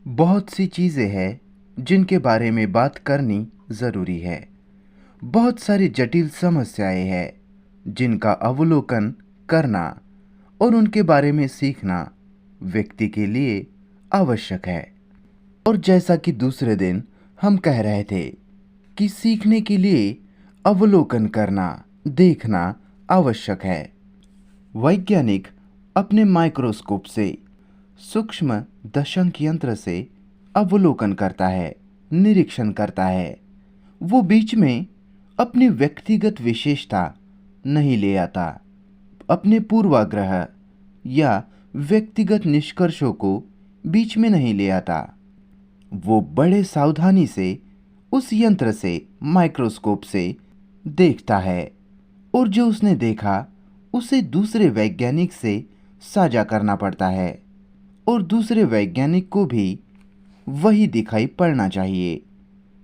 बहुत सी चीज़ें हैं जिनके बारे में बात करनी ज़रूरी है। बहुत सारी जटिल समस्याएं हैं जिनका अवलोकन करना और उनके बारे में सीखना व्यक्ति के लिए आवश्यक है। और जैसा कि दूसरे दिन हम कह रहे थे कि सीखने के लिए अवलोकन करना, देखना आवश्यक है। वैज्ञानिक अपने माइक्रोस्कोप से, सूक्ष्म दशक यंत्र से अवलोकन करता है, निरीक्षण करता है। वो बीच में अपनी व्यक्तिगत विशेषता नहीं ले आता, अपने पूर्वाग्रह या व्यक्तिगत निष्कर्षों को बीच में नहीं ले आता। वो बड़े सावधानी से उस यंत्र से, माइक्रोस्कोप से देखता है और जो उसने देखा उसे दूसरे वैज्ञानिक से साझा करना पड़ता है और दूसरे वैज्ञानिक को भी वही दिखाई पड़ना चाहिए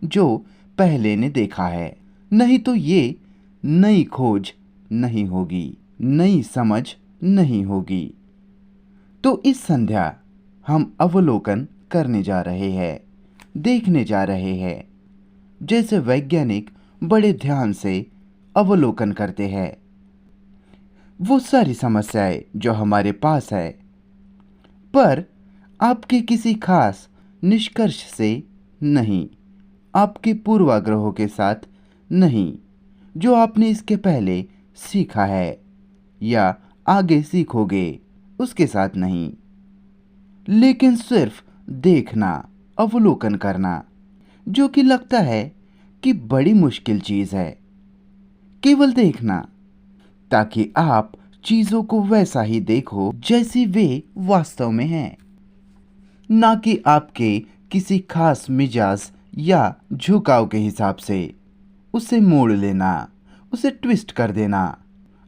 जो पहले ने देखा है। नहीं तो ये नई खोज नहीं होगी, नई समझ नहीं होगी। तो इस संध्या हम अवलोकन करने जा रहे हैं, देखने जा रहे हैं, जैसे वैज्ञानिक बड़े ध्यान से अवलोकन करते हैं वो सारी समस्याएं जो हमारे पास है, पर आपके किसी खास निष्कर्ष से नहीं, आपके पूर्वाग्रहों के साथ नहीं, जो आपने इसके पहले सीखा है या आगे सीखोगे उसके साथ नहीं, लेकिन सिर्फ देखना, अवलोकन करना, जो कि लगता है कि बड़ी मुश्किल चीज़ है। केवल देखना, ताकि आप चीज़ों को वैसा ही देखो जैसी वे वास्तव में हैं, ना कि आपके किसी खास मिजाज या झुकाव के हिसाब से उसे मोड़ लेना, उसे ट्विस्ट कर देना,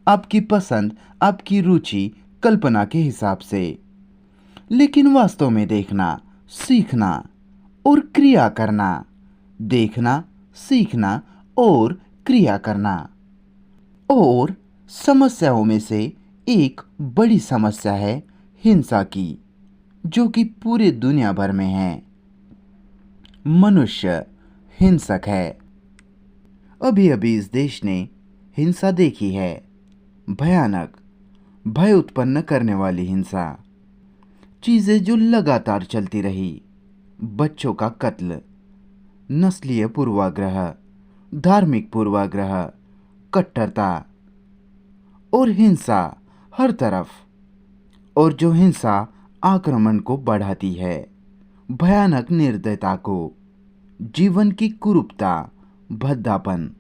आपकी पसंद, आपकी रुचि, कल्पना के हिसाब से। लेकिन वास्तव में देखना, सीखना और क्रिया करना, देखना, सीखना और क्रिया करना। और समस्याओं में से एक बड़ी समस्या है हिंसा की, जो कि पूरे दुनिया भर में है। मनुष्य हिंसक है। अभी अभी इस देश ने हिंसा देखी है, भयानक, भय उत्पन्न करने वाली हिंसा। चीज़ें जो लगातार चलती रही, बच्चों का कत्ल, नस्लीय पूर्वाग्रह, धार्मिक पूर्वाग्रह, कट्टरता और हिंसा हर तरफ। और जो हिंसा आक्रमण को बढ़ाती है, भयानक निर्दयता को, जीवन की कुरूपता, भद्दापन,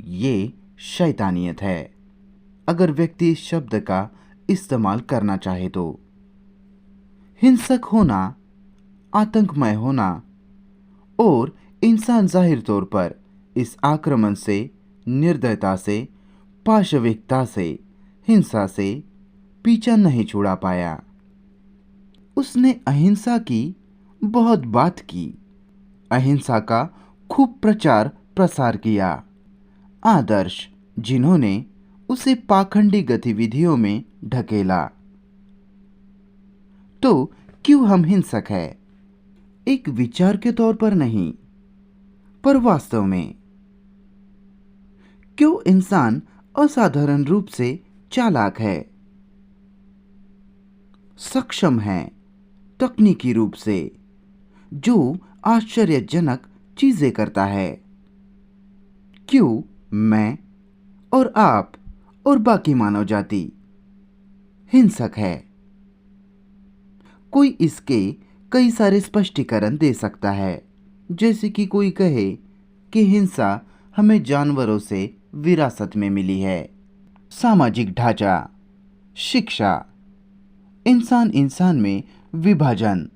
ये शैतानियत है, अगर व्यक्ति इस शब्द का इस्तेमाल करना चाहे तो। हिंसक होना, आतंकमय होना और इंसान जाहिर तौर पर इस आक्रमण से, निर्दयता से, पाशविकता से, हिंसा से पीछा नहीं छुड़ा पाया। उसने अहिंसा की बहुत बात की, अहिंसा का खूब प्रचार प्रसार किया। आदर्श जिन्होंने उसे पाखंडी गतिविधियों में ढकेला। तो क्यों हम हिंसक है? एक विचार के तौर पर नहीं, पर वास्तव में। क्यों इंसान असाधारण रूप से चालाक है, सक्षम है, तकनीकी रूप से, जो आश्चर्यजनक चीजें करता है? क्यों मैं और आप और बाकी मानव जाति हिंसक है? कोई इसके कई सारे स्पष्टीकरण दे सकता है, जैसे कि कोई कहे कि हिंसा हमें जानवरों से विरासत में मिली है। सामाजिक ढांचा, शिक्षा, इंसान इंसान में विभाजन,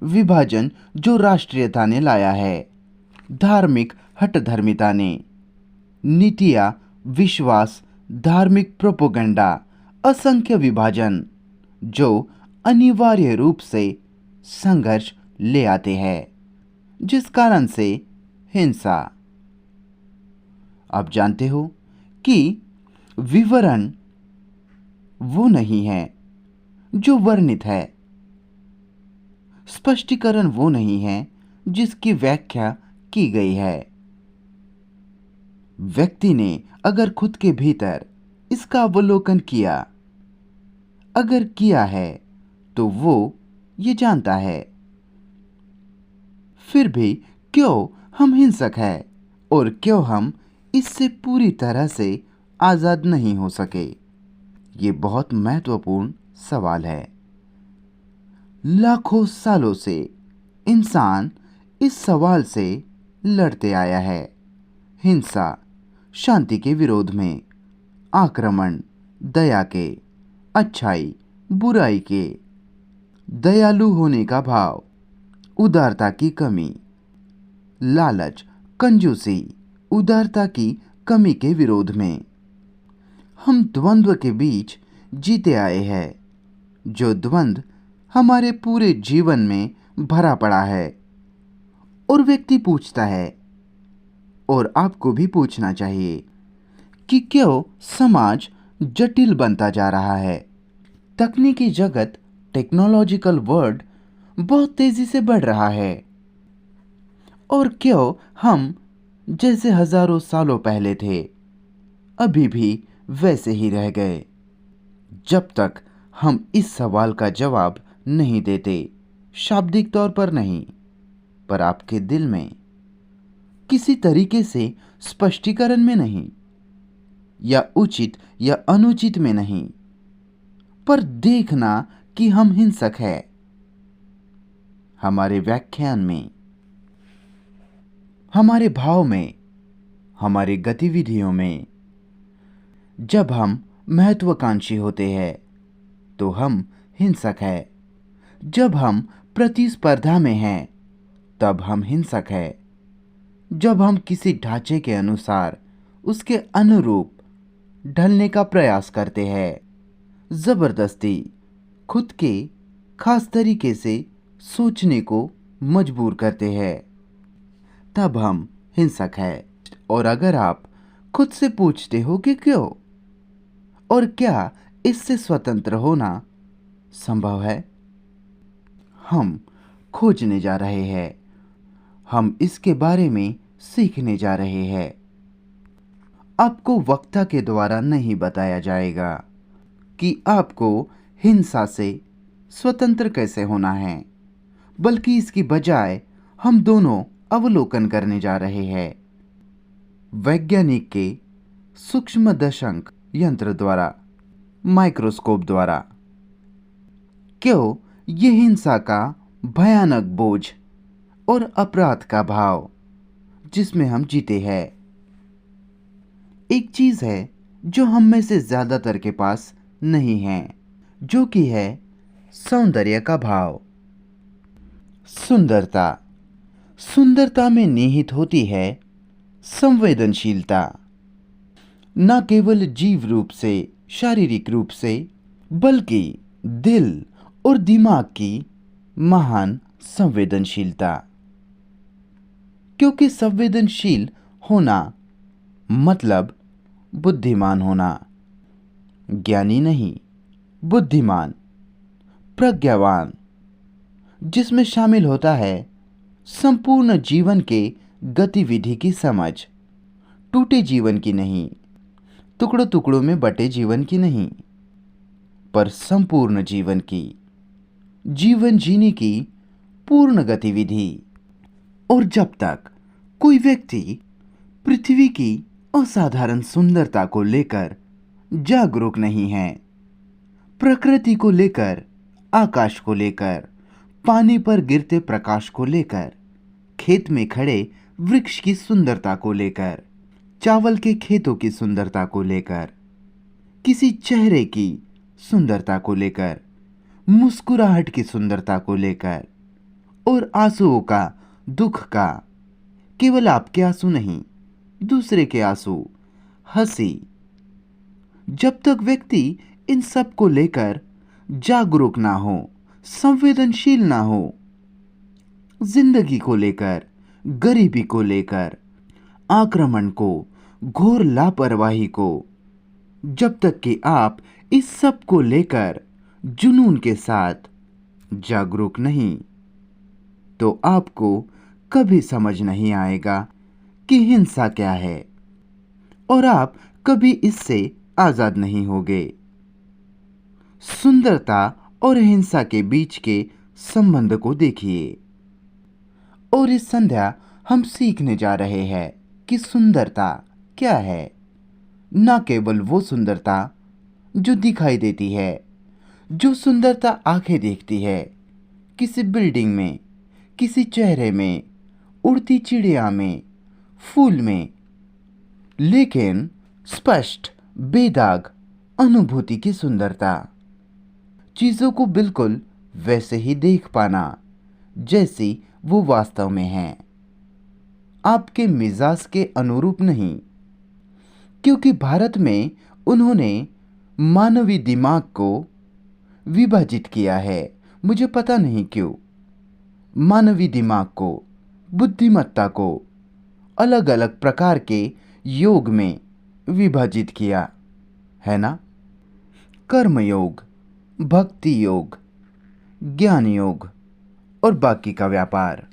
विभाजन जो राष्ट्रीयता ने लाया है, धार्मिक हठधर्मिता ने, नीतियाँ, विश्वास, धार्मिक प्रोपोगंडा, असंख्य विभाजन जो अनिवार्य रूप से संघर्ष ले आते हैं, जिस कारण से हिंसा। आप जानते हो कि विवरण वो नहीं है जो वर्णित है, स्पष्टीकरण वो नहीं है जिसकी व्याख्या की गई है। व्यक्ति ने अगर खुद के भीतर इसका अवलोकन किया, अगर किया है, तो वो ये जानता है। फिर भी क्यों हम हिंसक हैं और क्यों हम इससे पूरी तरह से आज़ाद नहीं हो सके? ये बहुत महत्वपूर्ण सवाल है। लाखों सालों से इंसान इस सवाल से लड़ते आया है। हिंसा, शांति के विरोध में, आक्रमण, दया के, अच्छाई, बुराई के, दयालु होने का भाव, उदारता की कमी, लालच, कंजूसी, उदारता की कमी के विरोध में। हम द्वंद्व के बीच जीते आए हैं, जो द्वंद्व हमारे पूरे जीवन में भरा पड़ा है। और व्यक्ति पूछता है, और आपको भी पूछना चाहिए, कि क्यों समाज जटिल बनता जा रहा है? तकनीकी जगत, टेक्नोलॉजिकल वर्ल्ड बहुत तेजी से बढ़ रहा है। और क्यों हम जैसे हजारों सालों पहले थे, अभी भी वैसे ही रह गए? जब तक हम इस सवाल का जवाब नहीं देते, शाब्दिक तौर पर नहीं, पर आपके दिल में, किसी तरीके से स्पष्टीकरण में नहीं, या उचित या अनुचित में नहीं, पर देखना कि हम हिंसक हैं। हमारे व्याख्यान में, हमारे भाव में, हमारी गतिविधियों में, जब हम महत्वाकांक्षी होते हैं तो हम हिंसक हैं। जब हम प्रतिस्पर्धा में हैं तब हम हिंसक हैं। जब हम किसी ढांचे के अनुसार, उसके अनुरूप ढलने का प्रयास करते हैं, जबरदस्ती खुद के खास तरीके से सोचने को मजबूर करते हैं, तब हम हिंसक हैं। और अगर आप खुद से पूछते हो कि क्यों और क्या इससे स्वतंत्र होना संभव है, हम खोजने जा रहे हैं। हम इसके बारे में सीखने जा रहे हैं। आपको वक्ता के द्वारा नहीं बताया जाएगा कि आपको हिंसा से स्वतंत्र कैसे होना है, बल्कि इसकी बजाय हम दोनों अवलोकन करने जा रहे हैं, वैज्ञानिक के सूक्ष्मदर्शक यंत्र द्वारा, माइक्रोस्कोप द्वारा। क्यों ये हिंसा का भयानक बोझ और अपराध का भाव जिसमें हम जीते हैं। एक चीज है जो हम में से ज्यादातर के पास नहीं है, जो कि है सौंदर्य का भाव। सुंदरता, सुंदरता में निहित होती है संवेदनशीलता, न केवल जीव रूप से, शारीरिक रूप से, बल्कि दिल और दिमाग की महान संवेदनशीलता। क्योंकि संवेदनशील होना मतलब बुद्धिमान होना, ज्ञानी नहीं, बुद्धिमान, प्रज्ञावान, जिसमें शामिल होता है संपूर्ण जीवन के गतिविधि की समझ, टूटे जीवन की नहीं, टुकड़ों टुकड़ों में बटे जीवन की नहीं, पर संपूर्ण जीवन की, जीवन जीने की पूर्ण गतिविधि। और जब तक कोई व्यक्ति पृथ्वी की असाधारण सुंदरता को लेकर जागरूक नहीं है, प्रकृति को लेकर, आकाश को लेकर, पानी पर गिरते प्रकाश को लेकर, खेत में खड़े वृक्ष की सुंदरता को लेकर, चावल के खेतों की सुंदरता को लेकर, किसी चेहरे की सुंदरता को लेकर, मुस्कुराहट की सुंदरता को लेकर, और आंसुओं का, दुख का, केवल आपके आंसू नहीं, दूसरे के आंसू, हंसी, जब तक व्यक्ति इन सब को लेकर जागरूक ना हो, संवेदनशील ना हो, जिंदगी को लेकर, गरीबी को लेकर, आक्रमण को, घोर लापरवाही को, जब तक कि आप इस सब को लेकर जुनून के साथ जागरूक नहीं, तो आपको कभी समझ नहीं आएगा कि हिंसा क्या है और आप कभी इससे आजाद नहीं होगे। सुंदरता और हिंसा के बीच के संबंध को देखिए। और इस संध्या हम सीखने जा रहे हैं कि सुंदरता क्या है। न केवल वो सुंदरता जो दिखाई देती है, जो सुंदरता आंखें देखती है, किसी बिल्डिंग में, किसी चेहरे में, उड़ती चिड़िया में, फूल में, लेकिन स्पष्ट बेदाग अनुभूति की सुंदरता, चीजों को बिल्कुल वैसे ही देख पाना जैसी वो वास्तव में है, आपके मिजाज के अनुरूप नहीं। क्योंकि भारत में उन्होंने मानवीय दिमाग को विभाजित किया है, मुझे पता नहीं क्यों। मानवीय दिमाग को, बुद्धिमत्ता को अलग अलग प्रकार के योग में विभाजित किया है ना। कर्म योग, भक्ति योग, ज्ञान योग और बाकी का व्यापार।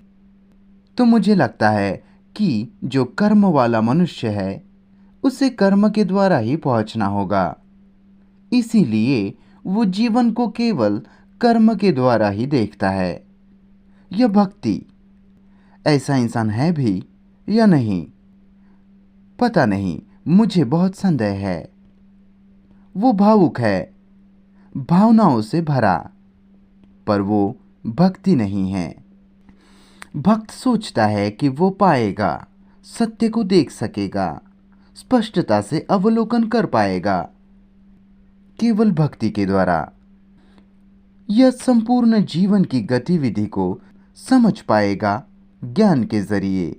तो मुझे लगता है कि जो कर्म वाला मनुष्य है उसे कर्म के द्वारा ही पहुंचना होगा, इसीलिए वो जीवन को केवल कर्म के द्वारा ही देखता है। यह भक्ति ऐसा इंसान है भी या नहीं पता नहीं, मुझे बहुत संदेह है। वो भावुक है, भावनाओं से भरा, पर वो भक्ति नहीं है। भक्त सोचता है कि वो पाएगा, सत्य को देख सकेगा, स्पष्टता से अवलोकन कर पाएगा केवल भक्ति के द्वारा। यह संपूर्ण जीवन की गतिविधि को समझ पाएगा ज्ञान के जरिए।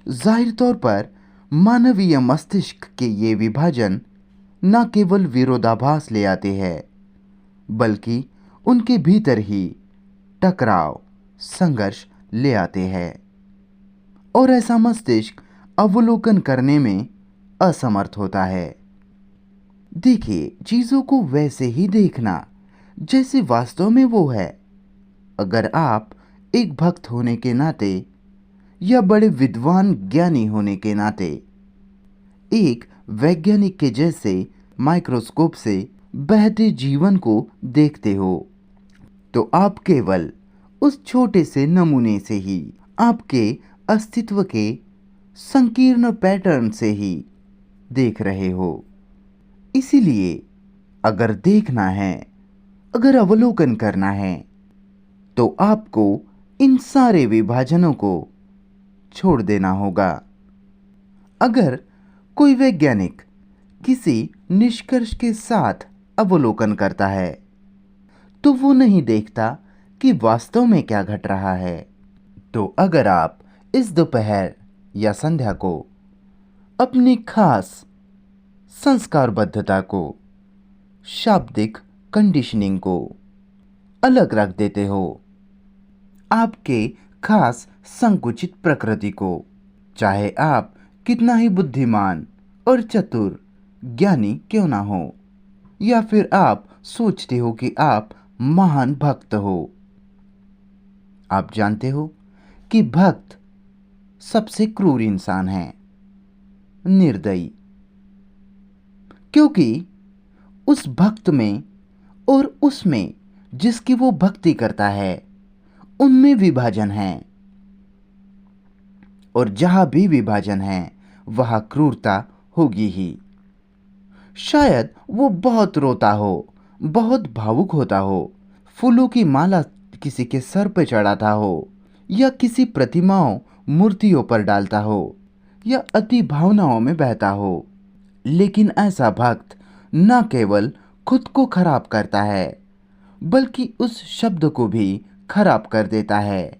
जाहिर तौर पर मानवीय मस्तिष्क के ये विभाजन न केवल विरोधाभास ले आते हैं, बल्कि उनके भीतर ही टकराव, संघर्ष ले आते हैं और ऐसा मस्तिष्क अवलोकन करने में असमर्थ होता है। देखिए, चीजों को वैसे ही देखना जैसे वास्तव में वो है। अगर आप एक भक्त होने के नाते या बड़े विद्वान ज्ञानी होने के नाते एक वैज्ञानिक के जैसे माइक्रोस्कोप से बहते जीवन को देखते हो, तो आप केवल उस छोटे से नमूने से ही, आपके अस्तित्व के संकीर्ण पैटर्न से ही देख रहे हो। इसीलिए अगर देखना है, अगर अवलोकन करना है, तो आपको इन सारे विभाजनों को छोड़ देना होगा। अगर कोई वैज्ञानिक किसी निष्कर्ष के साथ अवलोकन करता है, तो वो नहीं देखता कि वास्तव में क्या घट रहा है। तो अगर आप इस दोपहर या संध्या को अपनी खास संस्कारबद्धता को, शाब्दिक कंडीशनिंग को अलग रख देते हो, आपके खास संकुचित प्रकृति को, चाहे आप कितना ही बुद्धिमान और चतुर ज्ञानी क्यों ना हो, या फिर आप सोचते हो कि आप महान भक्त हो। आप जानते हो कि भक्त सबसे क्रूर इंसान है, निर्दयी। क्योंकि उस भक्त में और उसमें जिसकी वो भक्ति करता है, उनमें विभाजन है, और जहां भी विभाजन है वहां क्रूरता होगी ही। शायद वो बहुत रोता हो, बहुत भावुक होता हो, फूलों की माला किसी के सर पर चढ़ाता हो, या किसी प्रतिमाओं मूर्तियों पर डालता हो, या अति भावनाओं में बहता हो। लेकिन ऐसा भक्त न केवल खुद को खराब करता है, बल्कि उस शब्द को भी खराब कर देता है,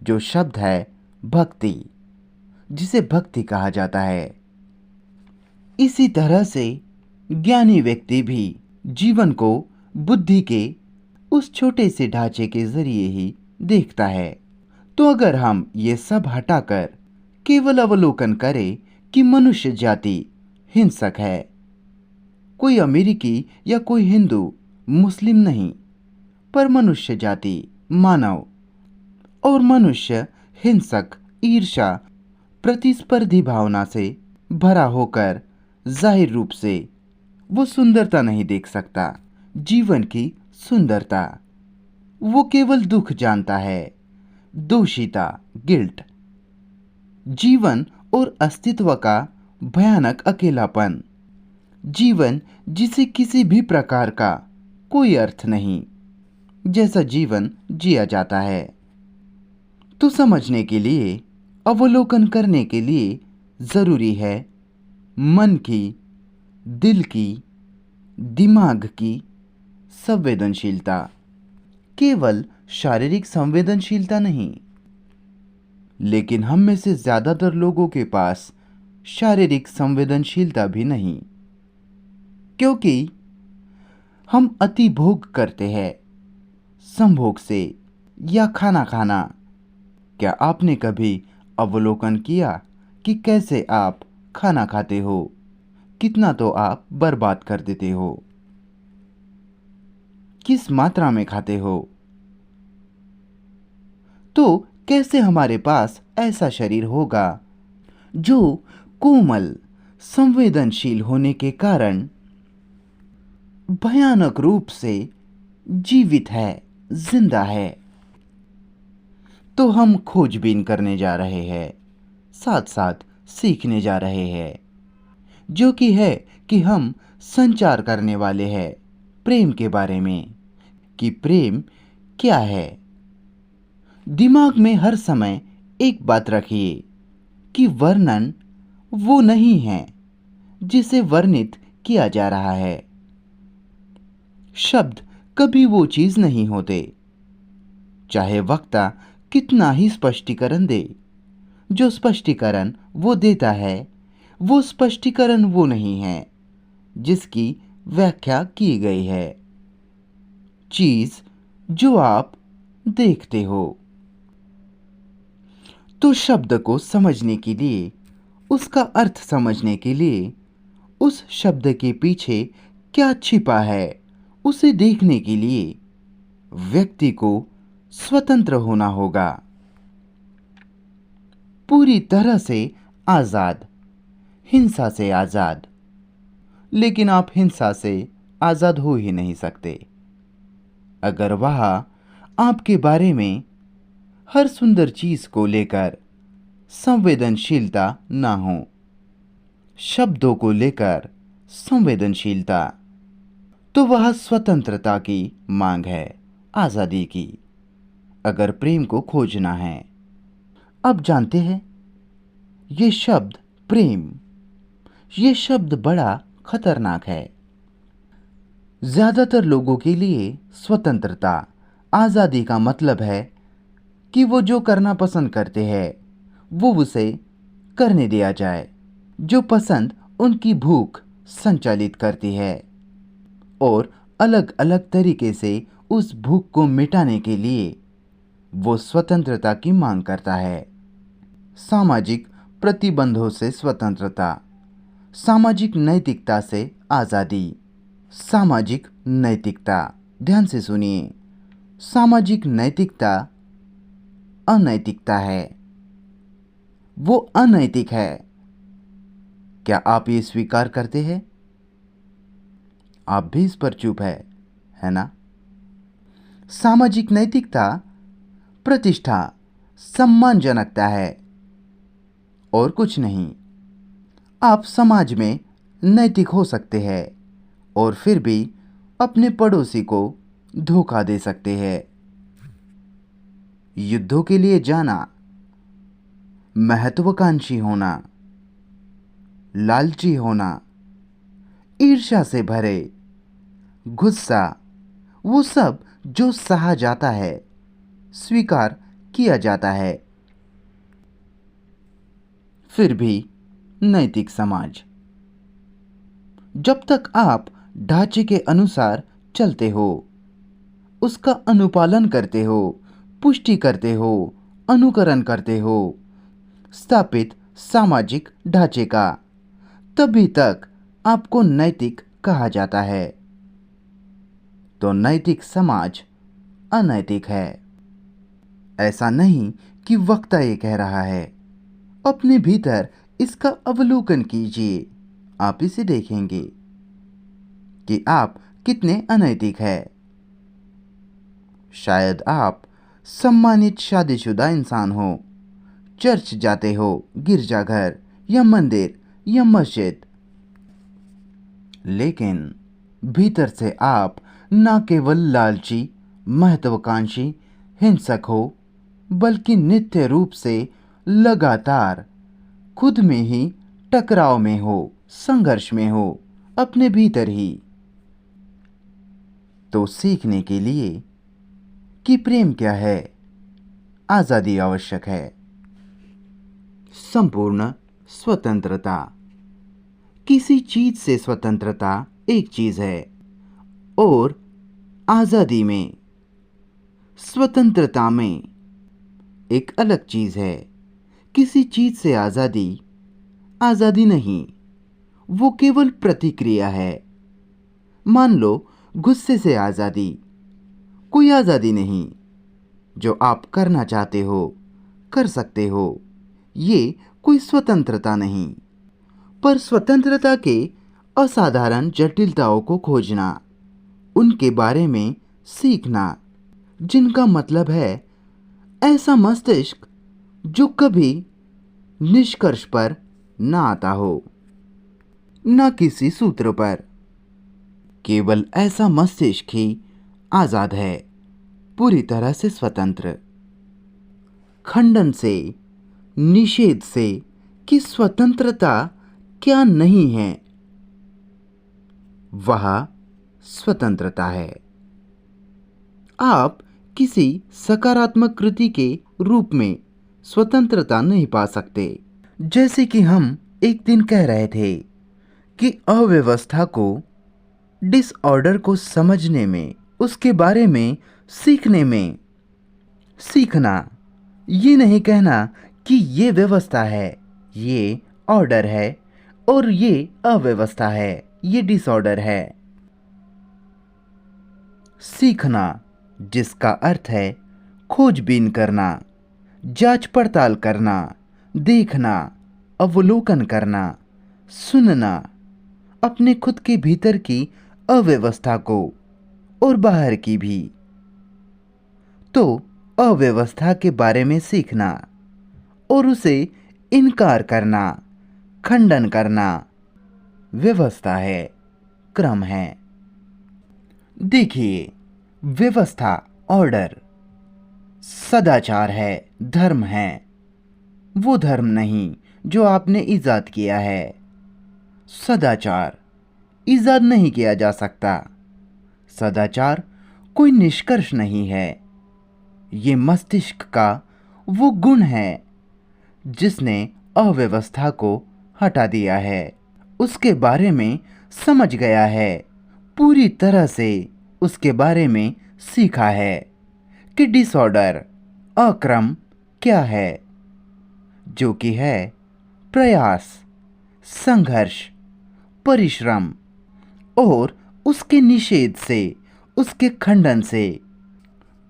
जो शब्द है भक्ति, जिसे भक्ति कहा जाता है। इसी तरह से ज्ञानी व्यक्ति भी जीवन को बुद्धि के उस छोटे से ढांचे के जरिए ही देखता है। तो अगर हम ये सब हटाकर केवल अवलोकन करें कि मनुष्य जाति हिंसक है, कोई अमेरिकी या कोई हिंदू मुस्लिम नहीं, पर मनुष्य जाति, मानव और मनुष्य हिंसक, ईर्ष्या, प्रतिस्पर्धी भावना से भरा होकर जाहिर रूप से वो सुंदरता नहीं देख सकता, जीवन की सुंदरता। वो केवल दुख जानता है, दोषिता, गिल्ट, जीवन और अस्तित्व का भयानक अकेलापन, जीवन जिसे किसी भी प्रकार का कोई अर्थ नहीं, जैसा जीवन जिया जाता है। तो समझने के लिए, अवलोकन करने के लिए जरूरी है मन की, दिल की, दिमाग की संवेदनशीलता। केवल शारीरिक संवेदनशीलता नहीं, लेकिन हम में से ज्यादातर लोगों के पास शारीरिक संवेदनशीलता भी नहीं, क्योंकि हम अति भोग करते हैं, संभोग से या खाना खाना। क्या आपने कभी अवलोकन किया कि कैसे आप खाना खाते हो, कितना तो आप बर्बाद कर देते हो, किस मात्रा में खाते हो? तो कैसे हमारे पास ऐसा शरीर होगा जो कोमल, संवेदनशील होने के कारण भयानक रूप से जीवित है, जिंदा है? तो हम खोजबीन करने जा रहे हैं, साथ साथ सीखने जा रहे हैं, जो कि है कि हम संचार करने वाले हैं प्रेम के बारे में, कि प्रेम क्या है। दिमाग में हर समय एक बात रखिए कि वर्णन वो नहीं है जिसे वर्णित किया जा रहा है। शब्द कभी वो चीज नहीं होते, चाहे वक्ता कितना ही स्पष्टीकरण दे। जो स्पष्टीकरण वो देता है, वो स्पष्टीकरण वो नहीं है जिसकी व्याख्या की गई है। चीज जो आप देखते हो। तो शब्द को समझने के लिए, उसका अर्थ समझने के लिए, उस शब्द के पीछे क्या छिपा है उसे देखने के लिए व्यक्ति को स्वतंत्र होना होगा, पूरी तरह से आजाद, हिंसा से आजाद। लेकिन आप हिंसा से आजाद हो ही नहीं सकते अगर वह आपके बारे में हर सुंदर चीज को लेकर संवेदनशीलता ना हो। शब्दों को लेकर संवेदनशीलता, तो वह स्वतंत्रता की मांग है, आजादी की, अगर प्रेम को खोजना है। अब जानते हैं, ये शब्द प्रेम, ये शब्द बड़ा खतरनाक है। ज्यादातर लोगों के लिए स्वतंत्रता, आजादी का मतलब है कि वो जो करना पसंद करते हैं वो उसे करने दिया जाए। जो पसंद उनकी भूख संचालित करती है और अलग अलग तरीके से उस भूख को मिटाने के लिए वो स्वतंत्रता की मांग करता है। सामाजिक प्रतिबंधों से स्वतंत्रता, सामाजिक नैतिकता से आजादी। सामाजिक नैतिकता, ध्यान से सुनिए, सामाजिक नैतिकता अनैतिकता है, वो अनैतिक है। क्या आप ये स्वीकार करते हैं? आप भी इस पर चुप है ना? सामाजिक नैतिकता प्रतिष्ठा, सम्मानजनकता है और कुछ नहीं। आप समाज में नैतिक हो सकते हैं और फिर भी अपने पड़ोसी को धोखा दे सकते हैं। युद्धों के लिए जाना, महत्वाकांक्षी होना, लालची होना, ईर्ष्या से भरे, गुस्सा, वो सब जो सहा जाता है, स्वीकार किया जाता है। फिर भी नैतिक समाज, जब तक आप ढांचे के अनुसार चलते हो, उसका अनुपालन करते हो, पुष्टि करते हो, अनुकरण करते हो, स्थापित सामाजिक ढांचे का, तभी तक आपको नैतिक कहा जाता है। तो नैतिक समाज अनैतिक है। ऐसा नहीं कि वक्ता ये कह रहा है। अपने भीतर इसका अवलोकन कीजिए। आप इसे देखेंगे कि आप कितने अनैतिक हैं। शायद आप सम्मानित शादीशुदा इंसान हो, चर्च जाते हो, गिरजाघर या मंदिर या मस्जिद, लेकिन भीतर से आप न केवल लालची, महत्वाकांक्षी, हिंसक हो, बल्कि नित्य रूप से लगातार खुद में ही टकराव में हो, संघर्ष में हो, अपने भीतर ही। तो सीखने के लिए कि प्रेम क्या है, आज़ादी आवश्यक है। संपूर्ण स्वतंत्रता। किसी चीज से स्वतंत्रता एक चीज है और आज़ादी में, स्वतंत्रता में एक अलग चीज है। किसी चीज से आज़ादी आज़ादी नहीं, वो केवल प्रतिक्रिया है। मान लो गुस्से से आज़ादी, कोई आज़ादी नहीं। जो आप करना चाहते हो कर सकते हो, ये कोई स्वतंत्रता नहीं। पर स्वतंत्रता के असाधारण जटिलताओं को खोजना, उनके बारे में सीखना, जिनका मतलब है ऐसा मस्तिष्क जो कभी निष्कर्ष पर न आता हो, न किसी सूत्र पर। केवल ऐसा मस्तिष्क ही आज़ाद है, पूरी तरह से स्वतंत्र। खंडन से, निषेध से कि स्वतंत्रता क्या नहीं है, वह स्वतंत्रता है। आप किसी सकारात्मक कृति के रूप में स्वतंत्रता नहीं पा सकते। जैसे कि हम एक दिन कह रहे थे कि अव्यवस्था को, डिसऑर्डर को समझने में, उसके बारे में सीखने में, सीखना ये नहीं कहना कि ये व्यवस्था है, ये ऑर्डर है और ये अव्यवस्था है, ये डिसऑर्डर है। सीखना जिसका अर्थ है खोजबीन करना, जांच पड़ताल करना, देखना, अवलोकन करना, सुनना, अपने खुद के भीतर की अव्यवस्था को और बाहर की भी। तो अव्यवस्था के बारे में सीखना और उसे इनकार करना, खंडन करना, व्यवस्था है, क्रम है। देखिए, व्यवस्था, ऑर्डर, सदाचार है, धर्म है। वो धर्म नहीं जो आपने इजाद किया है। सदाचार इजाद नहीं किया जा सकता। सदाचार कोई निष्कर्ष नहीं है। ये मस्तिष्क का वो गुण है जिसने अव्यवस्था को हटा दिया है, उसके बारे में समझ गया है, पूरी तरह से उसके बारे में सीखा है कि डिसऑर्डर, अक्रम क्या है, जो कि है प्रयास, संघर्ष, परिश्रम और उसके निषेध से, उसके खंडन से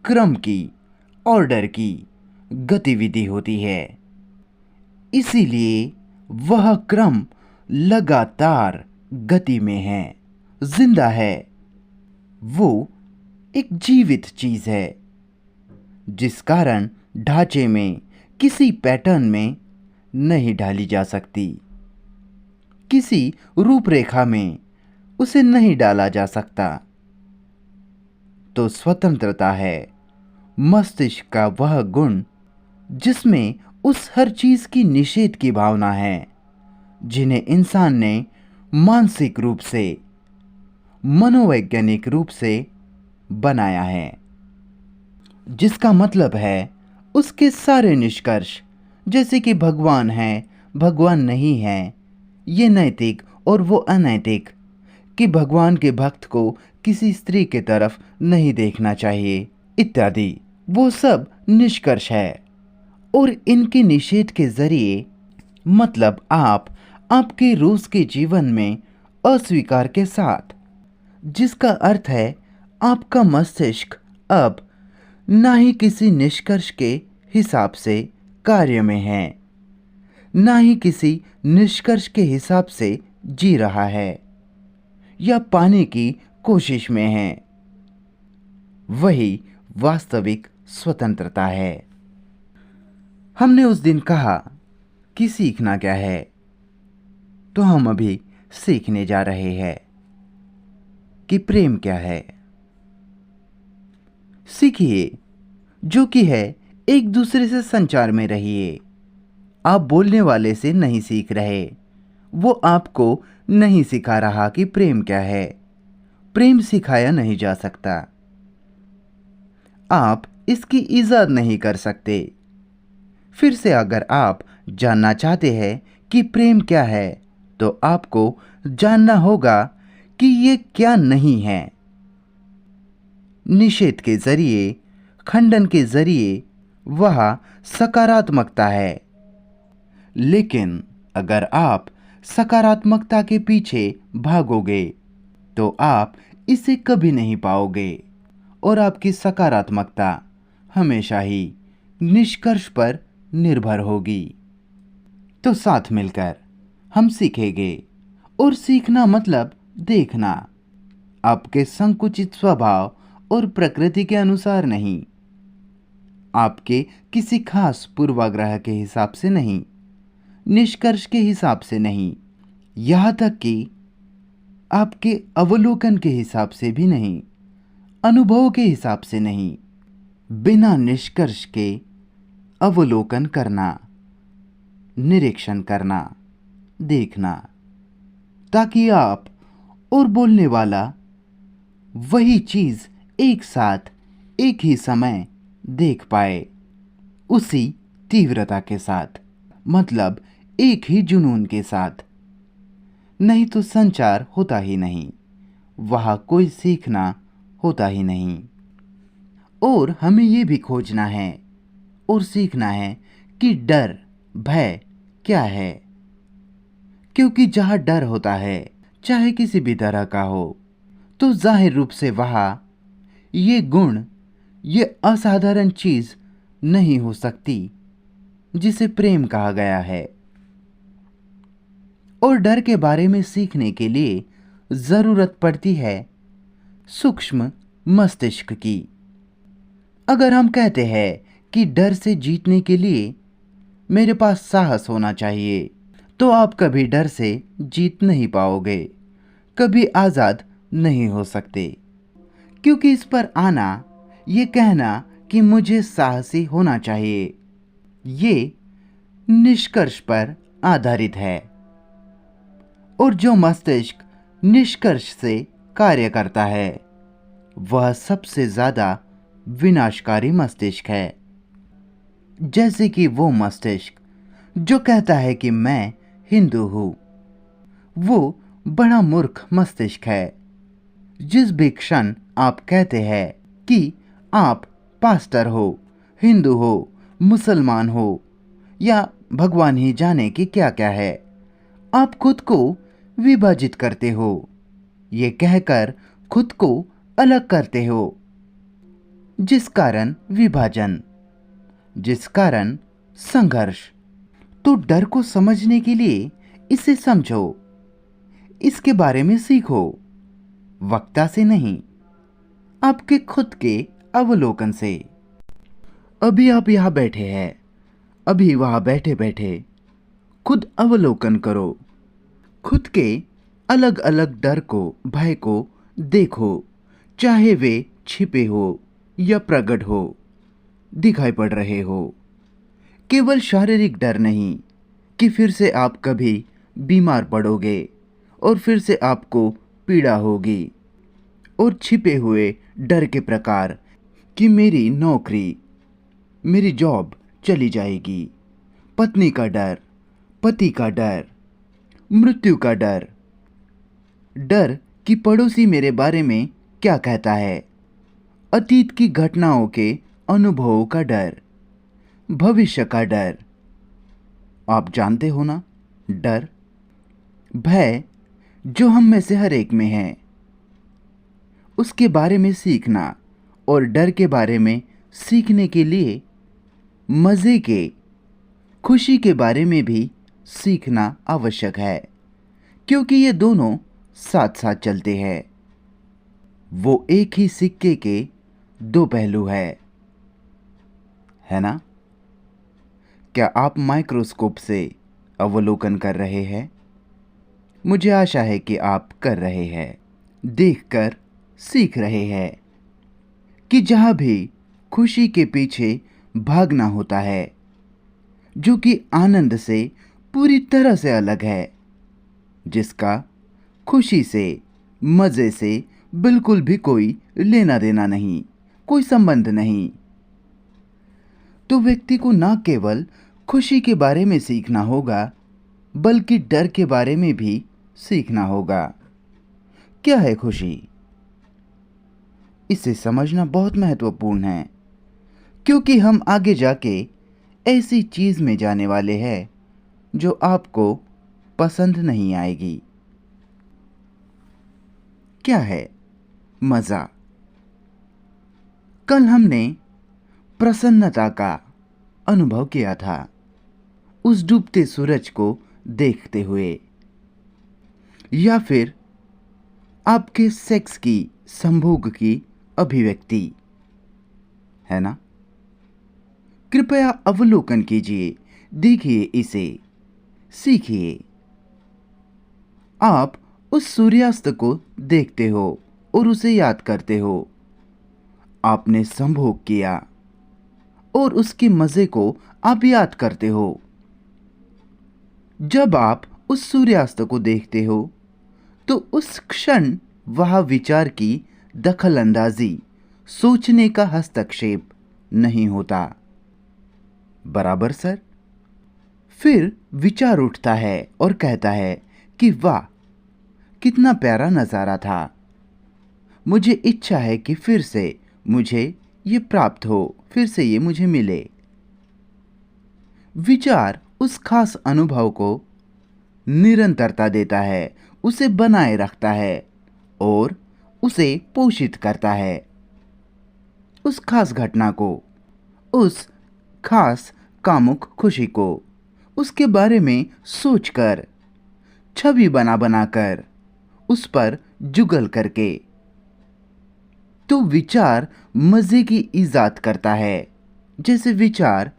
क्रम की, ऑर्डर की गतिविधि होती है। इसीलिए वह क्रम लगातार गति में है, जिंदा है। वो एक जीवित चीज है, जिस कारण ढांचे में, किसी पैटर्न में नहीं ढाली जा सकती, किसी रूपरेखा में उसे नहीं डाला जा सकता। तो स्वतंत्रता है मस्तिष्क का वह गुण जिसमें उस हर चीज की निषेध की भावना है जिन्हें इंसान ने मानसिक रूप से, मनोवैज्ञानिक रूप से बनाया है। जिसका मतलब है उसके सारे निष्कर्ष, जैसे कि भगवान है, भगवान नहीं है, ये नैतिक और वो अनैतिक, कि भगवान के भक्त को किसी स्त्री के तरफ नहीं देखना चाहिए इत्यादि, वो सब निष्कर्ष है। और इनके निषेध के जरिए, मतलब आप आपके रोज के जीवन में अस्वीकार के साथ, जिसका अर्थ है आपका मस्तिष्क अब ना ही किसी निष्कर्ष के हिसाब से कार्य में है, ना ही किसी निष्कर्ष के हिसाब से जी रहा है या पाने की कोशिश में है। वही वास्तविक स्वतंत्रता है। हमने उस दिन कहा कि सीखना क्या है, तो हम अभी सीखने जा रहे हैं कि प्रेम क्या है। सीखिए, जो कि है एक दूसरे से संचार में रहिए। आप बोलने वाले से नहीं सीख रहे, वो आपको नहीं सिखा रहा कि प्रेम क्या है। प्रेम सिखाया नहीं जा सकता, आप इसकी इजाद नहीं कर सकते। फिर से अगर आप जानना चाहते हैं कि प्रेम क्या है, तो आपको जानना होगा कि ये क्या नहीं है। निषेध के जरिए, खंडन के जरिए वह सकारात्मकता है। लेकिन अगर आप सकारात्मकता के पीछे भागोगे तो आप इसे कभी नहीं पाओगे और आपकी सकारात्मकता हमेशा ही निष्कर्ष पर निर्भर होगी। तो साथ मिलकर हम सीखेंगे, और सीखना मतलब देखना, आपके संकुचित स्वभाव और प्रकृति के अनुसार नहीं, आपके किसी खास पूर्वाग्रह के हिसाब से नहीं, निष्कर्ष के हिसाब से नहीं, यहाँ तक कि आपके अवलोकन के हिसाब से भी नहीं, अनुभव के हिसाब से नहीं। बिना निष्कर्ष के अवलोकन करना, निरीक्षण करना, देखना, ताकि आप और बोलने वाला वही चीज एक साथ एक ही समय देख पाए, उसी तीव्रता के साथ, मतलब एक ही जुनून के साथ। नहीं तो संचार होता ही नहीं, वहाँ कोई सीखना होता ही नहीं। और हमें ये भी खोजना है और सीखना है कि डर, भय क्या है। क्योंकि जहाँ डर होता है, चाहे किसी भी तरह का हो, तो जाहिर रूप से वहाँ ये गुण, ये असाधारण चीज नहीं हो सकती जिसे प्रेम कहा गया है। और डर के बारे में सीखने के लिए जरूरत पड़ती है सूक्ष्म मस्तिष्क की। अगर हम कहते हैं कि डर से जीतने के लिए मेरे पास साहस होना चाहिए, तो आप कभी डर से जीत नहीं पाओगे, कभी आजाद नहीं हो सकते। क्योंकि इस पर आना, ये कहना कि मुझे साहसी होना चाहिए, ये निष्कर्ष पर आधारित है। और जो मस्तिष्क निष्कर्ष से कार्य करता है, वह सबसे ज्यादा विनाशकारी मस्तिष्क है। जैसे कि वो मस्तिष्क जो कहता है कि मैं हिंदू हूं, वो बड़ा मूर्ख मस्तिष्क है। जिस भी क्षण आप कहते हैं कि आप पास्टर हो, हिंदू हो, मुसलमान हो, या भगवान ही जाने कि क्या क्या है, आप खुद को विभाजित करते हो, ये कहकर खुद को अलग करते हो, जिस कारण विभाजन, जिस कारण संघर्ष। तो डर को समझने के लिए इसे समझो, इसके बारे में सीखो, वक्ता से नहीं, आपके खुद के अवलोकन से। अभी आप यहाँ बैठे हैं, अभी वहाँ बैठे बैठे खुद अवलोकन करो, खुद के अलग अलग डर को, भय को देखो, चाहे वे छिपे हो या प्रकट हो, दिखाई पड़ रहे हो। केवल शारीरिक डर नहीं कि फिर से आप कभी बीमार पड़ोगे और फिर से आपको पीड़ा होगी, और छिपे हुए डर के प्रकार कि मेरी नौकरी, मेरी जॉब चली जाएगी, पत्नी का डर, पति का डर, मृत्यु का डर, डर कि पड़ोसी मेरे बारे में क्या कहता है, अतीत की घटनाओं के अनुभवों का डर, भविष्य का डर। आप जानते हो ना, डर, भय जो हम में से हर एक में है, उसके बारे में सीखना और डर के बारे में सीखने के लिए मज़े के, खुशी के बारे में भी सीखना आवश्यक है, क्योंकि ये दोनों साथ साथ चलते हैं। वो एक ही सिक्के के दो पहलू है ना? क्या आप माइक्रोस्कोप से अवलोकन कर रहे हैं? मुझे आशा है कि आप कर रहे हैं। देखकर सीख रहे हैं कि जहाँ भी खुशी के पीछे भागना होता है, जो कि आनंद से पूरी तरह से अलग है, जिसका खुशी से, मज़े से बिल्कुल भी कोई लेना देना नहीं, कोई संबंध नहीं, तो व्यक्ति को न केवल खुशी के बारे में सीखना होगा, बल्कि डर के बारे में भी सीखना होगा। क्या है खुशी? इसे समझना बहुत महत्वपूर्ण है, क्योंकि हम आगे जाके ऐसी चीज़ में जाने वाले हैं जो आपको पसंद नहीं आएगी। क्या है मज़ा? कल हमने प्रसन्नता का अनुभव किया था, उस डूबते सूरज को देखते हुए, या फिर आपके सेक्स की, संभोग की अभिव्यक्ति, है ना? कृपया अवलोकन कीजिए, देखिए इसे, सीखिए। आप उस सूर्यास्त को देखते हो और उसे याद करते हो। आपने संभोग किया और उसके मज़े को आप याद करते हो। जब आप उस सूर्यास्त को देखते हो तो उस क्षण वह विचार की दखल अंदाजी, सोचने का हस्तक्षेप नहीं होता। बराबर सर? फिर विचार उठता है और कहता है कि वाह, कितना प्यारा नज़ारा था। मुझे इच्छा है कि फिर से मुझे ये प्राप्त हो, फिर से ये मुझे मिले। विचार उस खास अनुभव को निरंतरता देता है, उसे बनाए रखता है और उसे पोषित करता है। उस खास घटना को, उस खास कामुक खुशी को, उसके बारे में सोचकर, छवि बना बनाकर, उस पर जुगल करके, तो विचार मज़े की ईजाद करता है, जैसे विचार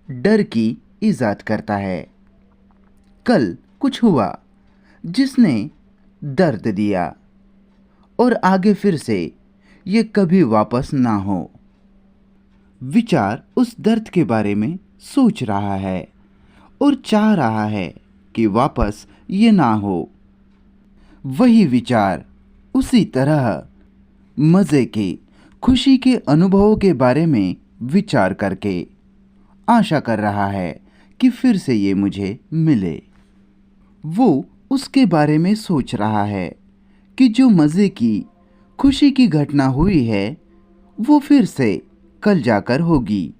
डर की ईजाद करता है। कल कुछ हुआ जिसने दर्द दिया और आगे फिर से ये कभी वापस ना हो। विचार उस दर्द के बारे में सोच रहा है और चाह रहा है कि वापस ये ना हो। वही विचार उसी तरह मज़े के, खुशी के अनुभवों के बारे में विचार करके आशा कर रहा है कि फिर से ये मुझे मिले। वो उसके बारे में सोच रहा है कि जो मज़े की, खुशी की घटना हुई है वो फिर से कल जाकर होगी।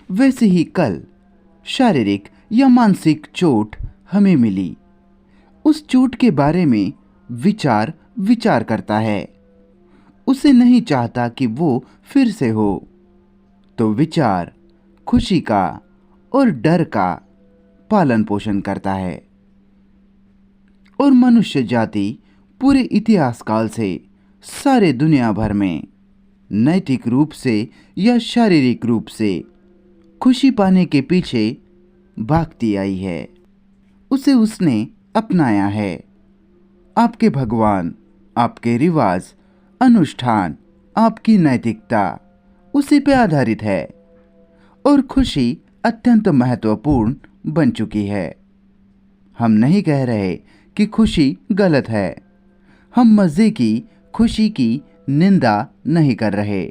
वैसे ही कल शारीरिक या मानसिक चोट हमें मिली। उस चोट के बारे में विचार करता है, उसे नहीं चाहता कि वो फिर से हो। तो विचार खुशी का और डर का पालन पोषण करता है। और मनुष्य जाति पूरे इतिहास काल से, सारे दुनिया भर में नैतिक रूप से या शारीरिक रूप से खुशी पाने के पीछे भागती आई है। उसे उसने अपनाया है। आपके भगवान, आपके रिवाज, अनुष्ठान, आपकी नैतिकता उसी पे आधारित है और खुशी अत्यंत महत्वपूर्ण बन चुकी है। हम नहीं कह रहे कि खुशी गलत है। हम मज़े की, खुशी की निंदा नहीं कर रहे,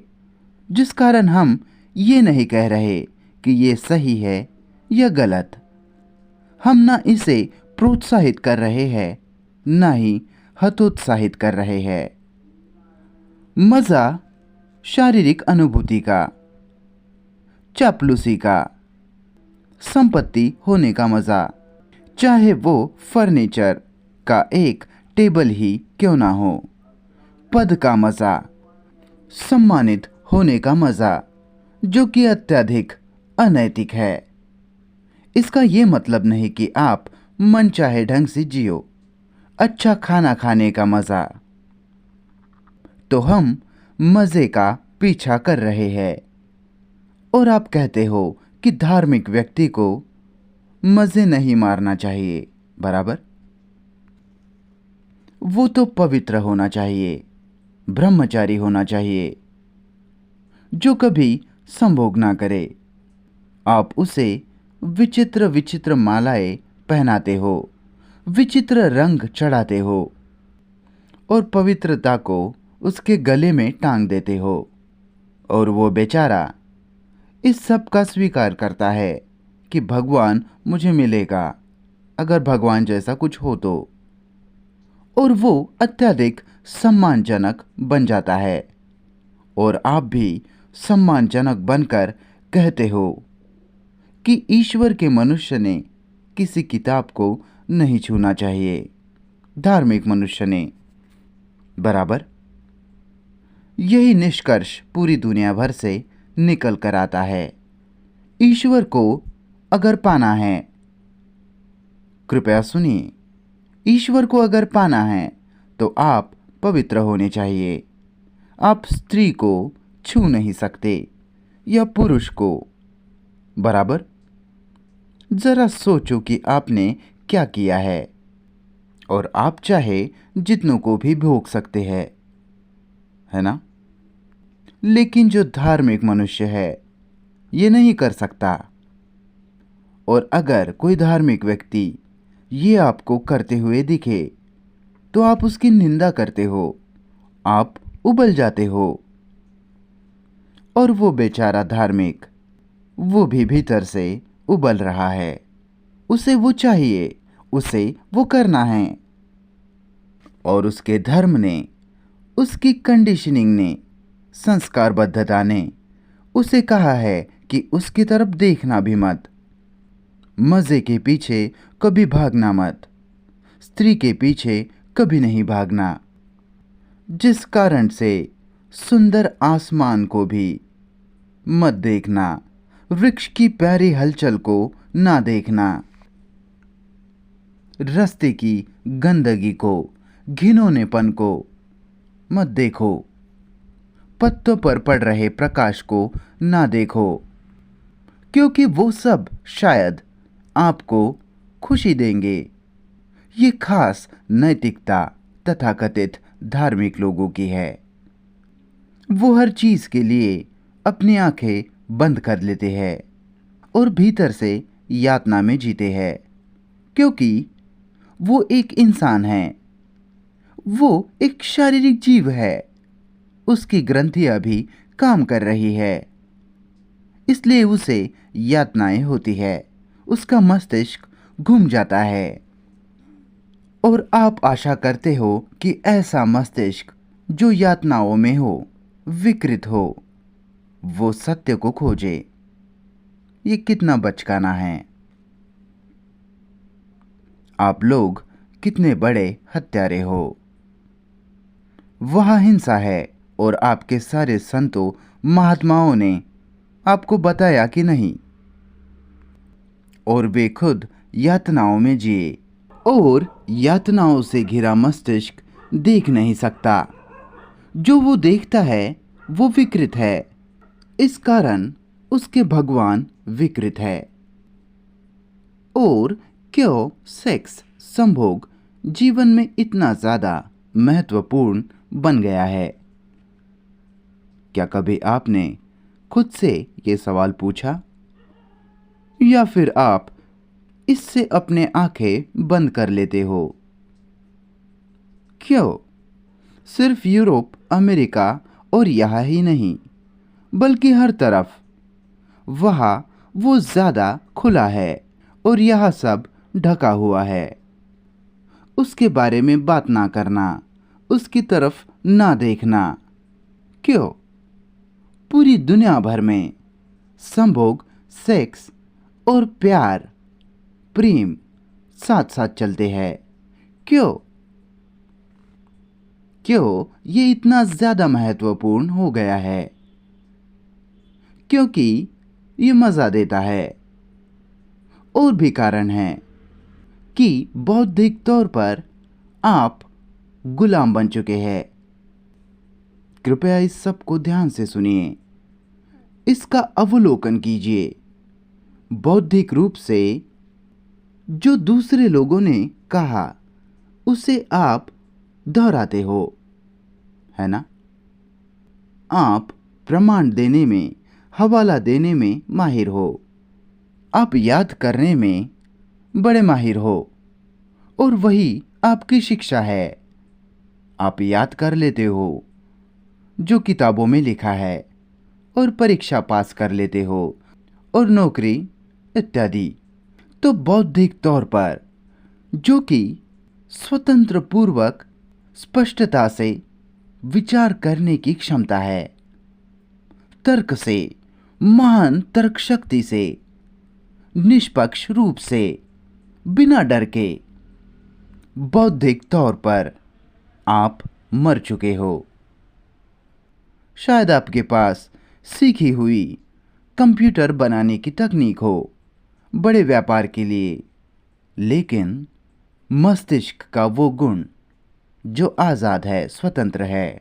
जिस कारण हम ये नहीं कह रहे कि ये सही है या गलत। हम ना इसे प्रोत्साहित कर रहे हैं, ना ही हतोत्साहित कर रहे हैं। मज़ा शारीरिक अनुभूति का, चापलूसी का, संपत्ति होने का मज़ा, चाहे वो फर्नीचर का एक टेबल ही क्यों ना हो, पद का मज़ा, सम्मानित होने का मज़ा, जो कि अत्यधिक अनैतिक है। इसका ये मतलब नहीं कि आप मनचाहे ढंग से जियो। अच्छा खाना खाने का मजा, तो हम मजे का पीछा कर रहे हैं और आप कहते हो कि धार्मिक व्यक्ति को मजे नहीं मारना चाहिए, बराबर। वो तो पवित्र होना चाहिए, ब्रह्मचारी होना चाहिए, जो कभी संभोग ना करे। आप उसे विचित्र विचित्र मालाएं पहनाते हो, विचित्र रंग चढ़ाते हो और पवित्रता को उसके गले में टांग देते हो, और वो बेचारा इस सब का स्वीकार करता है कि भगवान मुझे मिलेगा, अगर भगवान जैसा कुछ हो तो। और वो अत्यधिक सम्मानजनक बन जाता है और आप भी सम्मानजनक बनकर कहते हो कि ईश्वर के मनुष्य ने किसी किताब को नहीं छूना चाहिए, धार्मिक मनुष्य ने, बराबर। यही निष्कर्ष पूरी दुनिया भर से निकल कर आता है। ईश्वर को अगर पाना है, कृपया सुनिए, ईश्वर को अगर पाना है तो आप पवित्र होने चाहिए। आप स्त्री को छू नहीं सकते या पुरुष को, बराबर। जरा सोचो कि आपने क्या किया है, और आप चाहे जितनों को भी भोग सकते हैं, है ना। लेकिन जो धार्मिक मनुष्य है ये नहीं कर सकता। और अगर कोई धार्मिक व्यक्ति ये आपको करते हुए दिखे तो आप उसकी निंदा करते हो, आप उबल जाते हो। और वो बेचारा धार्मिक, वो भी भीतर से उबल रहा है। उसे वो चाहिए, उसे वो करना है। और उसके धर्म ने, उसकी कंडीशनिंग ने, संस्कारबद्धता ने उसे कहा है कि उसकी तरफ देखना भी मत, मज़े के पीछे कभी भागना मत, स्त्री के पीछे कभी नहीं भागना, जिस कारण से सुंदर आसमान को भी मत देखना, वृक्ष की प्यारी हलचल को ना देखना, रास्ते की गंदगी को, घिनौनेपन को मत देखो, पत्तों पर पड़ रहे प्रकाश को ना देखो, क्योंकि वो सब शायद आपको खुशी देंगे। ये खास नैतिकता तथाकथित धार्मिक लोगों की है। वो हर चीज के लिए अपनी आंखें बंद कर लेते हैं और भीतर से यातना में जीते हैं, क्योंकि वो एक इंसान है, वो एक शारीरिक जीव है, उसकी ग्रंथियां भी काम कर रही है, इसलिए उसे यातनाएं होती है, उसका मस्तिष्क घूम जाता है। और आप आशा करते हो कि ऐसा मस्तिष्क जो यातनाओं में हो, विकृत हो, वो सत्य को खोजे। ये कितना बचकाना है। आप लोग कितने बड़े हत्यारे हो। वहाँ हिंसा है और आपके सारे संतों महात्माओं ने आपको बताया कि नहीं, और वे खुद यातनाओं में जिए और यातनाओं से घिरा मस्तिष्क देख नहीं सकता। जो वो देखता है वो विकृत है, इस कारण उसके भगवान विकृत है। और क्यों सेक्स, संभोग जीवन में इतना ज़्यादा महत्वपूर्ण बन गया है? क्या कभी आपने खुद से ये सवाल पूछा, या फिर आप इससे अपने आंखें बंद कर लेते हो? क्यों सिर्फ यूरोप, अमेरिका और यहाँ ही नहीं, बल्कि हर तरफ वहाँ वो ज़्यादा खुला है और यह सब ढका हुआ है। उसके बारे में बात ना करना, उसकी तरफ ना देखना। क्यों पूरी दुनिया भर में संभोग, सेक्स और प्यार, प्रेम साथ साथ चलते हैं? क्यों क्यों ये इतना ज़्यादा महत्वपूर्ण हो गया है? क्योंकि ये मज़ा देता है। और भी कारण हैं कि बौद्धिक तौर पर आप गुलाम बन चुके हैं। कृपया इस सब को ध्यान से सुनिए, इसका अवलोकन कीजिए। बौद्धिक रूप से जो दूसरे लोगों ने कहा उसे आप दोहराते हो, है ना? आप प्रमाण देने में, हवाला देने में माहिर हो। आप याद करने में बड़े माहिर हो और वही आपकी शिक्षा है। आप याद कर लेते हो जो किताबों में लिखा है और परीक्षा पास कर लेते हो और नौकरी इत्यादि। तो बौद्धिक तौर पर जो कि स्वतंत्र पूर्वक स्पष्टता से विचार करने की क्षमता है, तर्क से, महान तर्क शक्ति से, निष्पक्ष रूप से, बिना डर के, बौद्धिक तौर पर आप मर चुके हो। शायद आपके पास सीखी हुई कंप्यूटर बनाने की तकनीक हो बड़े व्यापार के लिए, लेकिन मस्तिष्क का वो गुण जो आज़ाद है, स्वतंत्र है,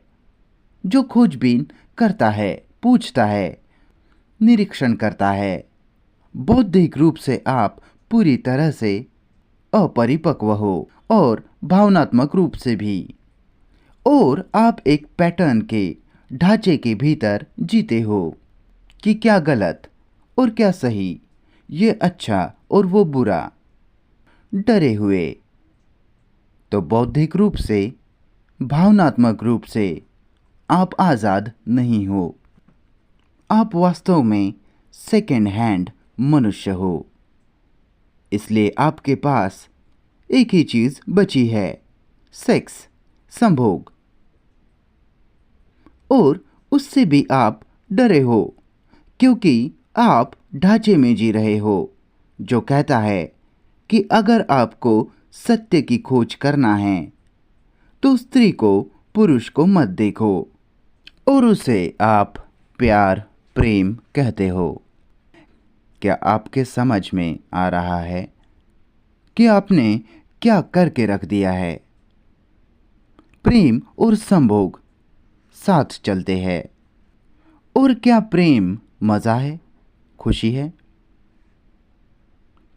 जो खोजबीन करता है, पूछता है, निरीक्षण करता है। बौद्धिक रूप से आप पूरी तरह से अपरिपक्व हो और भावनात्मक रूप से भी। और आप एक पैटर्न के ढांचे के भीतर जीते हो कि क्या गलत और क्या सही, ये अच्छा और वो बुरा, डरे हुए। तो बौद्धिक रूप से, भावनात्मक रूप से आप आज़ाद नहीं हो। आप वास्तव में सेकेंड हैंड मनुष्य हो। इसलिए आपके पास एक ही चीज़ बची है, सेक्स, संभोग। और उससे भी आप डरे हो क्योंकि आप ढांचे में जी रहे हो जो कहता है कि अगर आपको सत्य की खोज करना है तो स्त्री को, पुरुष को मत देखो और उसे आप प्यार, प्रेम कहते हो। क्या आपके समझ में आ रहा है कि आपने क्या करके रख दिया है? प्रेम और संभोग साथ चलते हैं। और क्या प्रेम मज़ा है, खुशी है?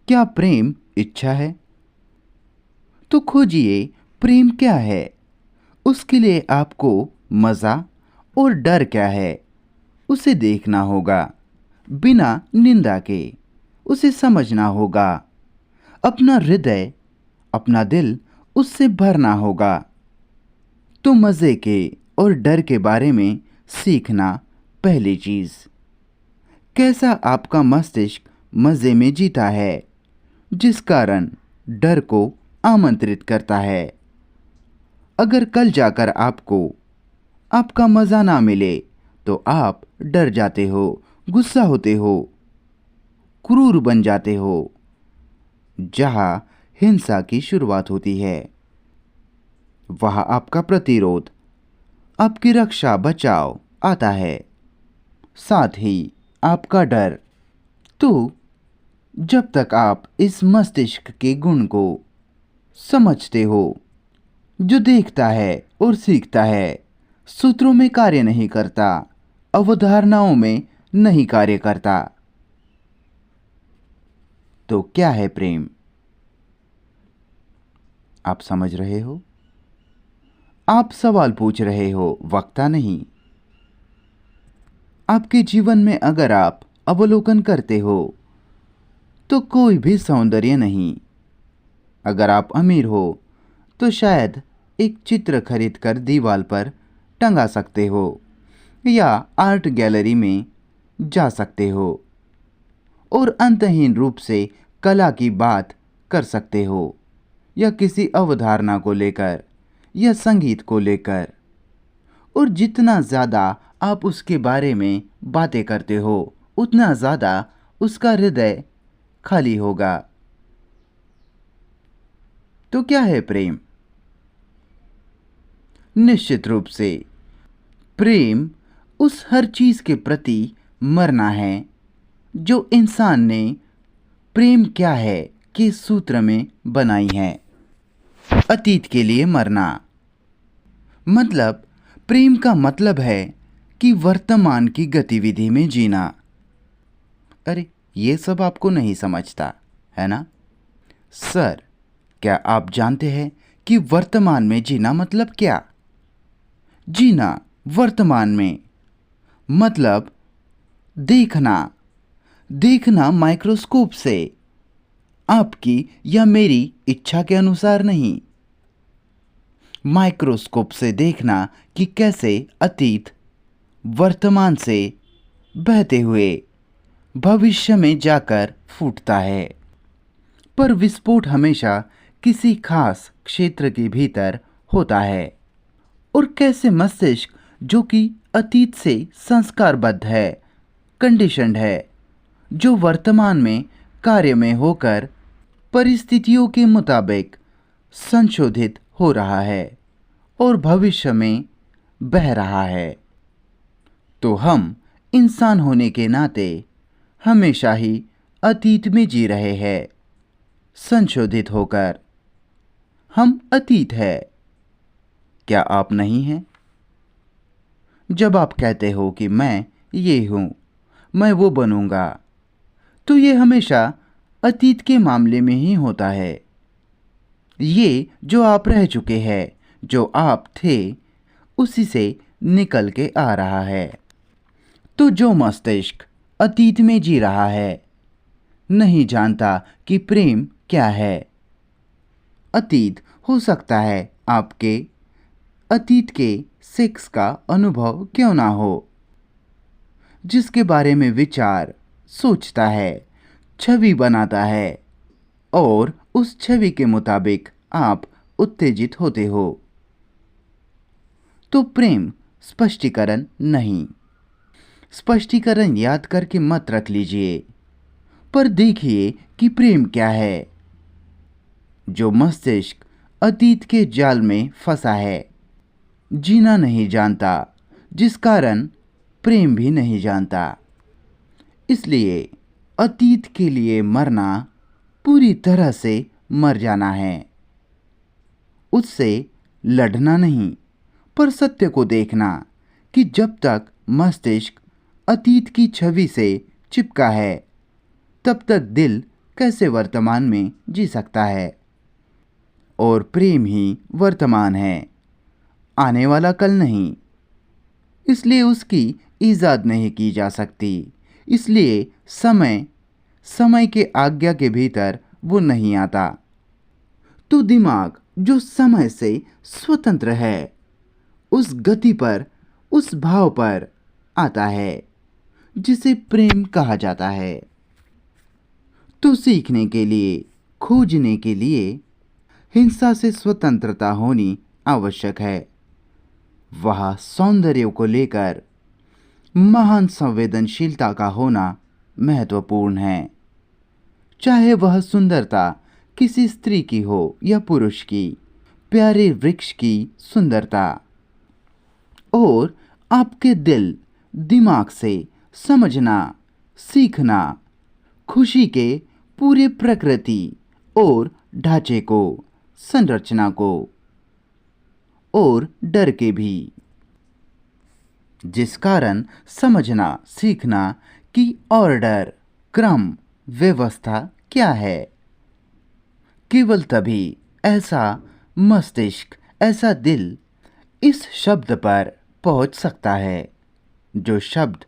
क्या प्रेम इच्छा है? तो खोजिए प्रेम क्या है। उसके लिए आपको मज़ा और डर क्या है, उसे देखना होगा बिना निंदा के। उसे समझना होगा। अपना हृदय, अपना दिल उससे भरना होगा। तो मज़े के और डर के बारे में सीखना पहली चीज़। कैसा आपका मस्तिष्क मज़े में जीता है, जिस कारण डर को आमंत्रित करता है। अगर कल जाकर आपको आपका मज़ा ना मिले तो आप डर जाते हो, गुस्सा होते हो, क्रूर बन जाते हो, जहाँ हिंसा की शुरुआत होती है। वहाँ आपका प्रतिरोध, आपकी रक्षा बचाव आता है, साथ ही आपका डर। तो जब तक आप इस मस्तिष्क के गुण को समझते हो जो देखता है और सीखता है, सूत्रों में कार्य नहीं करता, अवधारणाओं में नहीं कार्य करता। तो क्या है प्रेम? आप समझ रहे हो? आप सवाल पूछ रहे हो, वक्ता नहीं। आपके जीवन में अगर आप अवलोकन करते हो तो कोई भी सौंदर्य नहीं। अगर आप अमीर हो तो शायद एक चित्र खरीद कर दीवार पर टंगा सकते हो या आर्ट गैलरी में जा सकते हो और अंतहीन रूप से कला की बात कर सकते हो या किसी अवधारणा को लेकर या संगीत को लेकर। और जितना ज़्यादा आप उसके बारे में बातें करते हो उतना ज़्यादा उसका हृदय खाली होगा। तो क्या है प्रेम? निश्चित रूप से प्रेम उस हर चीज़ के प्रति मरना है, जो इंसान ने प्रेम क्या है के सूत्र में बनाई है। अतीत के लिए मरना मतलब प्रेम का मतलब है कि वर्तमान की गतिविधि में जीना। अरे ये सब आपको नहीं समझता है ना सर? क्या आप जानते हैं कि वर्तमान में जीना मतलब क्या? जीना वर्तमान में मतलब देखना, देखना माइक्रोस्कोप से, आपकी या मेरी इच्छा के अनुसार नहीं। माइक्रोस्कोप से देखना कि कैसे अतीत वर्तमान से बहते हुए भविष्य में जाकर फूटता है। पर विस्फोट हमेशा किसी खास क्षेत्र के भीतर होता है। और कैसे मस्तिष्क जो कि अतीत से संस्कारबद्ध है, कंडीशनड है, जो वर्तमान में कार्य में होकर परिस्थितियों के मुताबिक संशोधित हो रहा है और भविष्य में बह रहा है। तो हम इंसान होने के नाते हमेशा ही अतीत में जी रहे हैं, संशोधित होकर। हम अतीत है, क्या आप नहीं हैं? जब आप कहते हो कि मैं ये हूँ, मैं वो बनूंगा, तो ये हमेशा अतीत के मामले में ही होता है। ये जो आप रह चुके हैं, जो आप थे, उसी से निकल के आ रहा है। तो जो मस्तिष्क अतीत में जी रहा है, नहीं जानता कि प्रेम क्या है। अतीत हो सकता है आपके अतीत के सेक्स का अनुभव क्यों ना हो, जिसके बारे में विचार सोचता है, छवि बनाता है और उस छवि के मुताबिक आप उत्तेजित होते हो। तो प्रेम स्पष्टीकरण नहीं। स्पष्टीकरण याद करके मत रख लीजिए, पर देखिए कि प्रेम क्या है। जो मस्तिष्क अतीत के जाल में फंसा है, जीना नहीं जानता, जिस कारण प्रेम भी नहीं जानता। इसलिए अतीत के लिए मरना पूरी तरह से मर जाना है। उससे लड़ना नहीं, पर सत्य को देखना कि जब तक मस्तिष्क अतीत की छवि से चिपका है, तब तक दिल कैसे वर्तमान में जी सकता है। और प्रेम ही वर्तमान है, आने वाला कल नहीं। इसलिए उसकी इजाद नहीं की जा सकती। इसलिए समय के आज्ञा के भीतर वो नहीं आता। तो दिमाग जो समय से स्वतंत्र है, उस गति पर, उस भाव पर आता है जिसे प्रेम कहा जाता है। तो सीखने के लिए, खोजने के लिए हिंसा से स्वतंत्रता होनी आवश्यक है। वह सौंदर्य को लेकर महान संवेदनशीलता का होना महत्वपूर्ण है। चाहे वह सुंदरता किसी स्त्री की हो या पुरुष की, प्यारे वृक्ष की सुंदरता। और आपके दिल दिमाग से समझना, सीखना, खुशी के पूरे प्रकृति और ढांचे को, संरचना को, और डर के भी, जिस कारण समझना सीखना कि ऑर्डर, क्रम, व्यवस्था क्या है। केवल तभी ऐसा मस्तिष्क, ऐसा दिल इस शब्द पर पहुंच सकता है, जो शब्द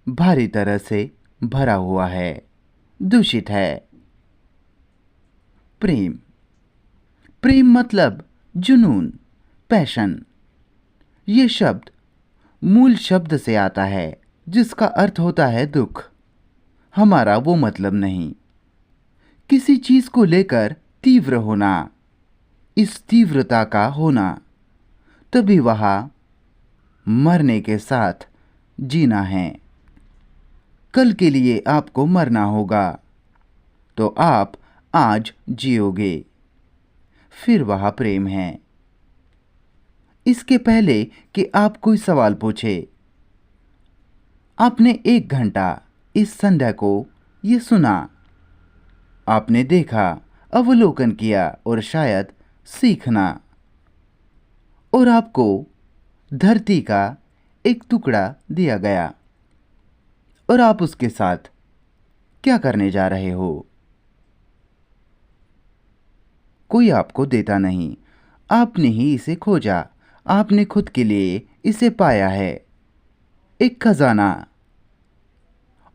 भारी तरह से भरा हुआ है, दूषित है। प्रेम, प्रेम मतलब जुनून, पैशन। ये शब्द मूल शब्द से आता है, जिसका अर्थ होता है दुख। हमारा वो मतलब नहीं। किसी चीज को लेकर तीव्र होना, इस तीव्रता का होना, तभी वहां मरने के साथ जीना है। कल के लिए आपको मरना होगा, तो आप आज जियोगे, फिर वह प्रेम है। इसके पहले कि आप कोई सवाल पूछे, आपने 1 घंटा इस संध्या को ये सुना, आपने देखा, अवलोकन किया और शायद सीखना। और आपको धरती का एक टुकड़ा दिया गया और आप उसके साथ क्या करने जा रहे हो? कोई आपको देता नहीं, आपने ही इसे खोजा, आपने खुद के लिए इसे पाया है, एक खजाना।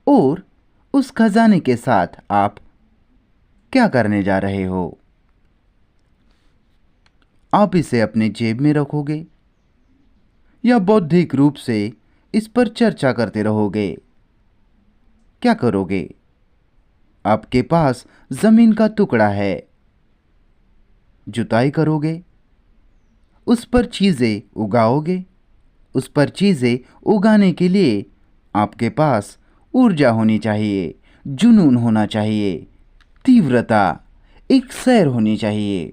और उस खजाने के साथ आप क्या करने जा रहे हो? आप इसे अपने जेब में रखोगे या बौद्धिक रूप से इस पर चर्चा करते रहोगे? क्या करोगे? आपके पास जमीन का टुकड़ा है, जुताई करोगे, उस पर चीजें उगाओगे। उस पर चीजें उगाने के लिए आपके पास ऊर्जा होनी चाहिए, जुनून होना चाहिए, तीव्रता, एक सैर होनी चाहिए।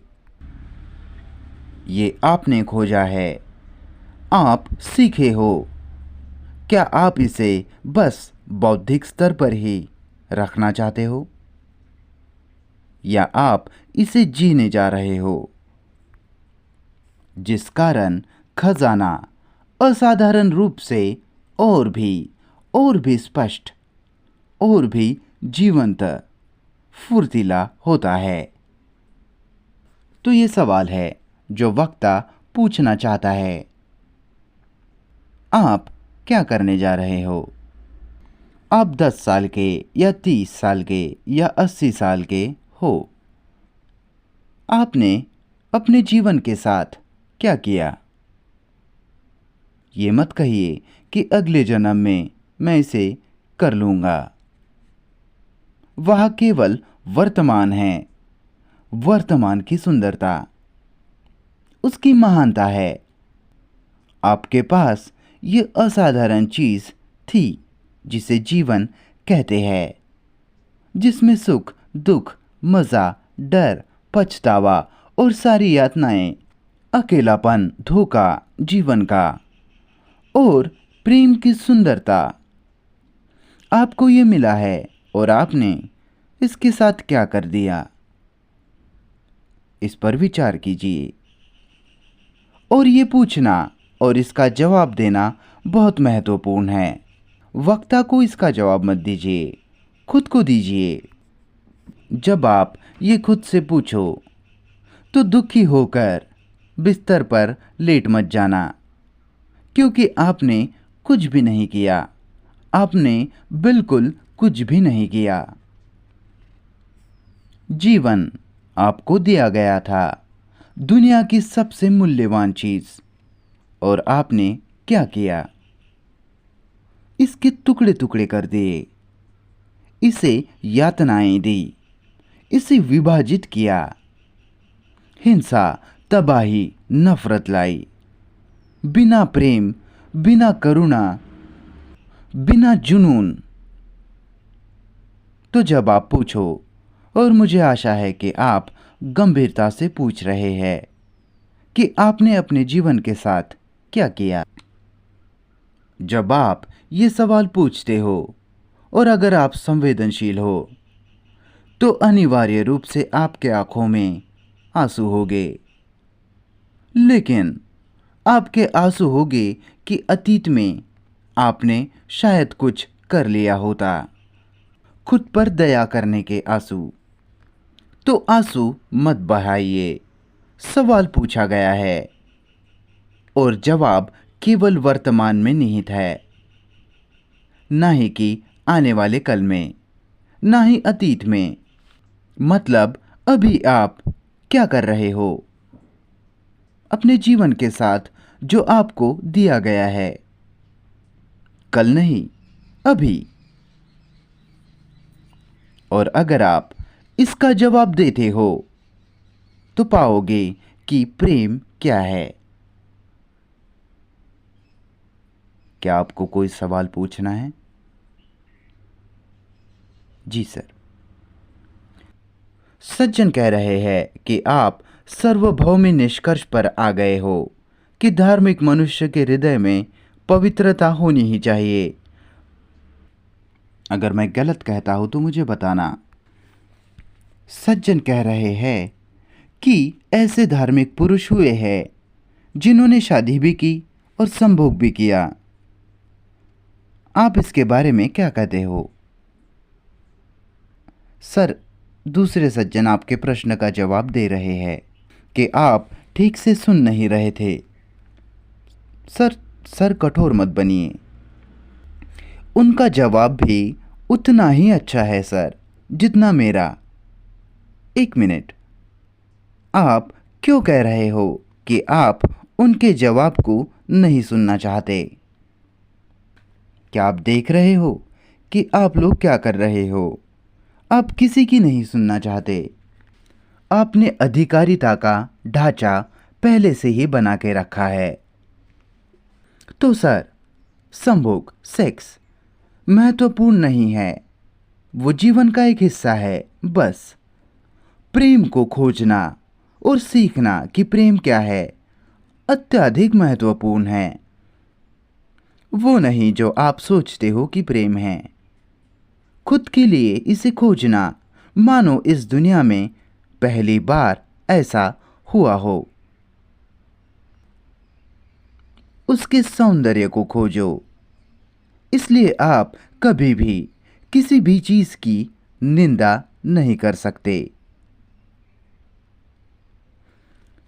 ये आपने खोजा है, आप सीखे हो। क्या आप इसे बस बौद्धिक स्तर पर ही रखना चाहते हो या आप इसे जीने जा रहे हो? जिस कारण खजाना असाधारण रूप से और भी स्पष्ट और भी जीवंत, फुर्तीला होता है। तो ये सवाल है जो वक्ता पूछना चाहता है, आप क्या करने जा रहे हो? आप 10 साल के या 30 साल के या 80 साल के हो, आपने अपने जीवन के साथ क्या किया? ये मत कहिए कि अगले जन्म में मैं इसे कर लूँगा। वह केवल वर्तमान है, वर्तमान की सुंदरता, उसकी महानता है। आपके पास ये असाधारण चीज थी जिसे जीवन कहते हैं, जिसमें सुख, दुख, मजा, डर, पछतावा और सारी यातनाएं, अकेलापन, धोखा, जीवन का और प्रेम की सुंदरता। आपको ये मिला है और आपने इसके साथ क्या कर दिया? इस पर विचार कीजिए। और ये पूछना और इसका जवाब देना बहुत महत्वपूर्ण है। वक्ता को इसका जवाब मत दीजिए, खुद को दीजिए। जब आप ये खुद से पूछो तो दुखी होकर बिस्तर पर लेट मत जाना, क्योंकि आपने कुछ भी नहीं किया। आपने बिल्कुल कुछ भी नहीं किया। जीवन आपको दिया गया था, दुनिया की सबसे मूल्यवान चीज, और आपने क्या किया? इसके टुकड़े टुकड़े कर दिए, इसे यातनाएं दी, इसे विभाजित किया, हिंसा, तबाही, नफरत लाई, बिना प्रेम, बिना करुणा, बिना जुनून। तो जब आप पूछो, और मुझे आशा है कि आप गंभीरता से पूछ रहे हैं कि आपने अपने जीवन के साथ क्या किया। जब आप ये सवाल पूछते हो और अगर आप संवेदनशील हो तो अनिवार्य रूप से आपके आंखों में आंसू होंगे। लेकिन आपके आंसू होंगे कि अतीत में आपने शायद कुछ कर लिया होता, खुद पर दया करने के आंसू। तो आंसू मत बहाइए, सवाल पूछा गया है और जवाब केवल वर्तमान में निहित है, ना ही कि आने वाले कल में, ना ही अतीत में। मतलब अभी आप क्या कर रहे हो अपने जीवन के साथ जो आपको दिया गया है? कल नहीं, अभी। और अगर आप इसका जवाब देते हो तो पाओगे कि प्रेम क्या है। क्या आपको कोई सवाल पूछना है? जी सर। सज्जन कह रहे हैं कि आप सार्वभौमिक निष्कर्ष पर आ गए हो कि धार्मिक मनुष्य के हृदय में पवित्रता होनी ही चाहिए। अगर मैं गलत कहता हूं तो मुझे बताना। सज्जन कह रहे हैं कि ऐसे धार्मिक पुरुष हुए हैं जिन्होंने शादी भी की और संभोग भी किया। आप इसके बारे में क्या कहते हो? सर, दूसरे सज्जन आपके प्रश्न का जवाब दे रहे हैं कि आप ठीक से सुन नहीं रहे थे। सर कठोर मत बनिए। उनका जवाब भी उतना ही अच्छा है सर जितना मेरा। एक मिनट, आप क्यों कह रहे हो कि आप उनके जवाब को नहीं सुनना चाहते? क्या आप देख रहे हो कि आप लोग क्या कर रहे हो? आप किसी की नहीं सुनना चाहते। आपने अधिकारिता का ढांचा पहले से ही बना के रखा है। तो सर, संभोग, सेक्स महत्वपूर्ण नहीं है, वो जीवन का एक हिस्सा है। बस प्रेम को खोजना और सीखना कि प्रेम क्या है अत्यधिक महत्वपूर्ण है। वो नहीं जो आप सोचते हो कि प्रेम है। खुद के लिए इसे खोजना मानो इस दुनिया में पहली बार ऐसा हुआ हो। उसके सौंदर्य को खोजो। इसलिए आप कभी भी किसी भी चीज की निंदा नहीं कर सकते।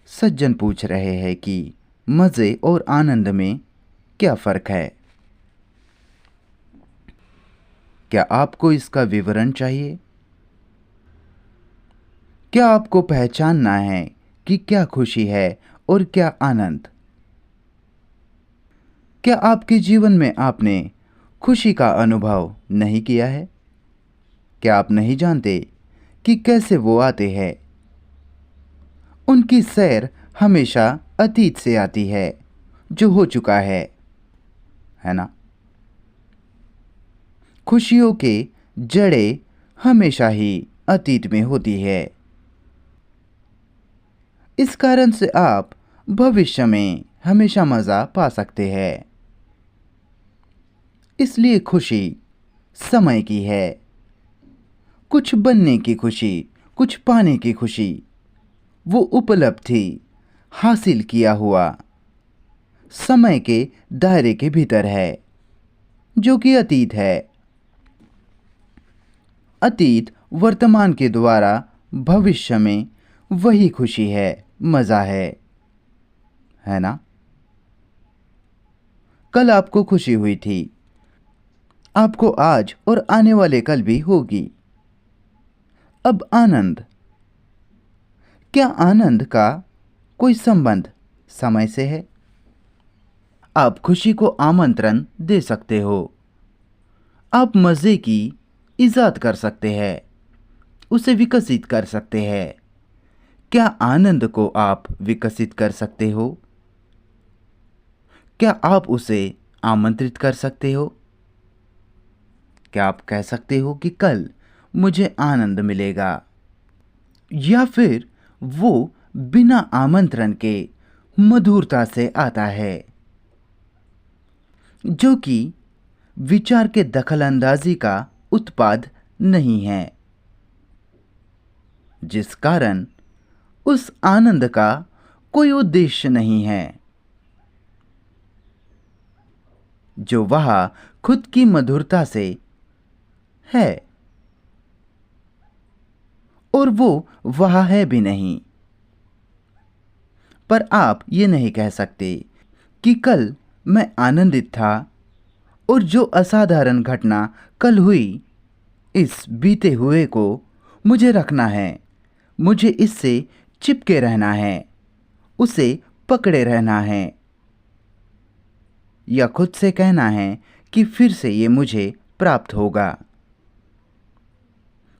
सज्जन पूछ रहे हैं कि मजे और आनंद में क्या फर्क है? क्या आपको इसका विवरण चाहिए? क्या आपको पहचानना है कि क्या खुशी है और क्या आनंद? क्या आपके जीवन में आपने खुशी का अनुभव नहीं किया है? क्या आप नहीं जानते कि कैसे वो आते हैं? उनकी सैर हमेशा अतीत से आती है, जो हो चुका है ना? खुशियों के जड़ें हमेशा ही अतीत में होती है। इस कारण से आप भविष्य में हमेशा मज़ा पा सकते हैं। इसलिए खुशी समय की है। कुछ बनने की खुशी, कुछ पाने की खुशी, वो उपलब्धि हासिल किया हुआ समय के दायरे के भीतर है, जो कि अतीत है। अतीत वर्तमान के द्वारा भविष्य में वही खुशी है, मज़ा है ना? कल आपको खुशी हुई थी, आपको आज और आने वाले कल भी होगी। अब आनंद, क्या आनंद का कोई संबंध समय से है? आप खुशी को आमंत्रण दे सकते हो। आप मज़े की इजाद कर सकते हैं, उसे विकसित कर सकते हैं। क्या आनंद को आप विकसित कर सकते हो? क्या आप उसे आमंत्रित कर सकते हो? क्या आप कह सकते हो कि कल मुझे आनंद मिलेगा? या फिर वो बिना आमंत्रण के मधुरता से आता है, जो कि विचार के दखलंदाजी का उत्पाद नहीं है, जिस कारण उस आनंद का कोई उद्देश्य नहीं है, जो वह खुद की मधुरता से है और वो वह है भी नहीं। पर आप ये नहीं कह सकते कि कल मैं आनंदित था और जो असाधारण घटना कल हुई, इस बीते हुए को मुझे रखना है, मुझे इससे चिपके रहना है, उसे पकड़े रहना है, या खुद से कहना है कि फिर से ये मुझे प्राप्त होगा।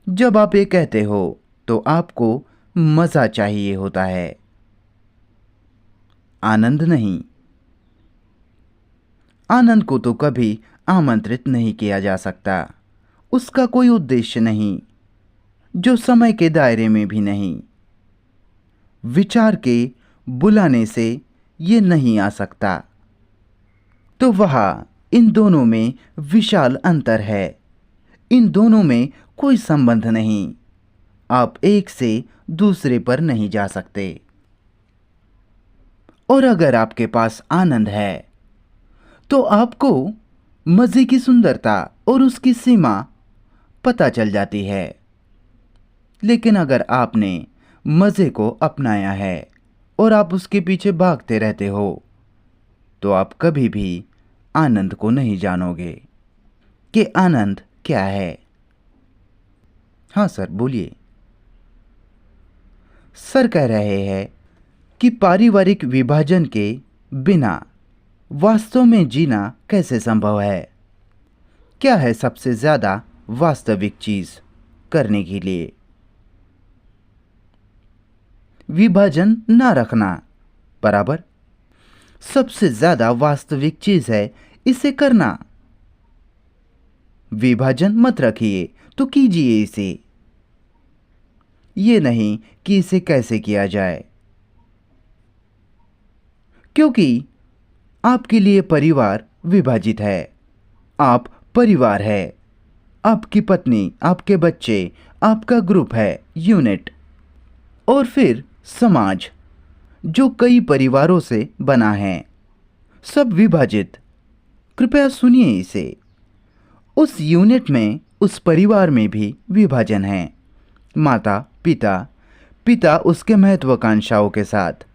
जब आप ये कहते हो तो आपको मज़ा चाहिए होता है, आनंद नहीं। आनंद को तो कभी आमंत्रित नहीं किया जा सकता, उसका कोई उद्देश्य नहीं, जो समय के दायरे में भी नहीं। विचार के बुलाने से ये नहीं आ सकता। तो वह इन दोनों में विशाल अंतर है। इन दोनों में कोई संबंध नहीं। आप एक से दूसरे पर नहीं जा सकते। और अगर आपके पास आनंद है तो आपको मजे की सुंदरता और उसकी सीमा पता चल जाती है। लेकिन अगर आपने मजे को अपनाया है और आप उसके पीछे भागते रहते हो तो आप कभी भी आनंद को नहीं जानोगे कि आनंद क्या है। हाँ सर, बोलिए। सर कह रहे हैं कि पारिवारिक विभाजन के बिना वास्तव में जीना कैसे संभव है। क्या है सबसे ज्यादा वास्तविक चीज करने के लिए? विभाजन ना रखना, बराबर। सबसे ज्यादा वास्तविक चीज है इसे करना। विभाजन मत रखिए तो कीजिए इसे। ये नहीं कि इसे कैसे किया जाए, क्योंकि आपके लिए परिवार विभाजित है। आप परिवार है, आपकी पत्नी, आपके बच्चे, आपका ग्रुप है, यूनिट, और फिर समाज जो कई परिवारों से बना है, सब विभाजित। कृपया सुनिए इसे। उस यूनिट में, उस परिवार में भी विभाजन है। माता पिता, पिता उसके महत्वाकांक्षाओं के साथ,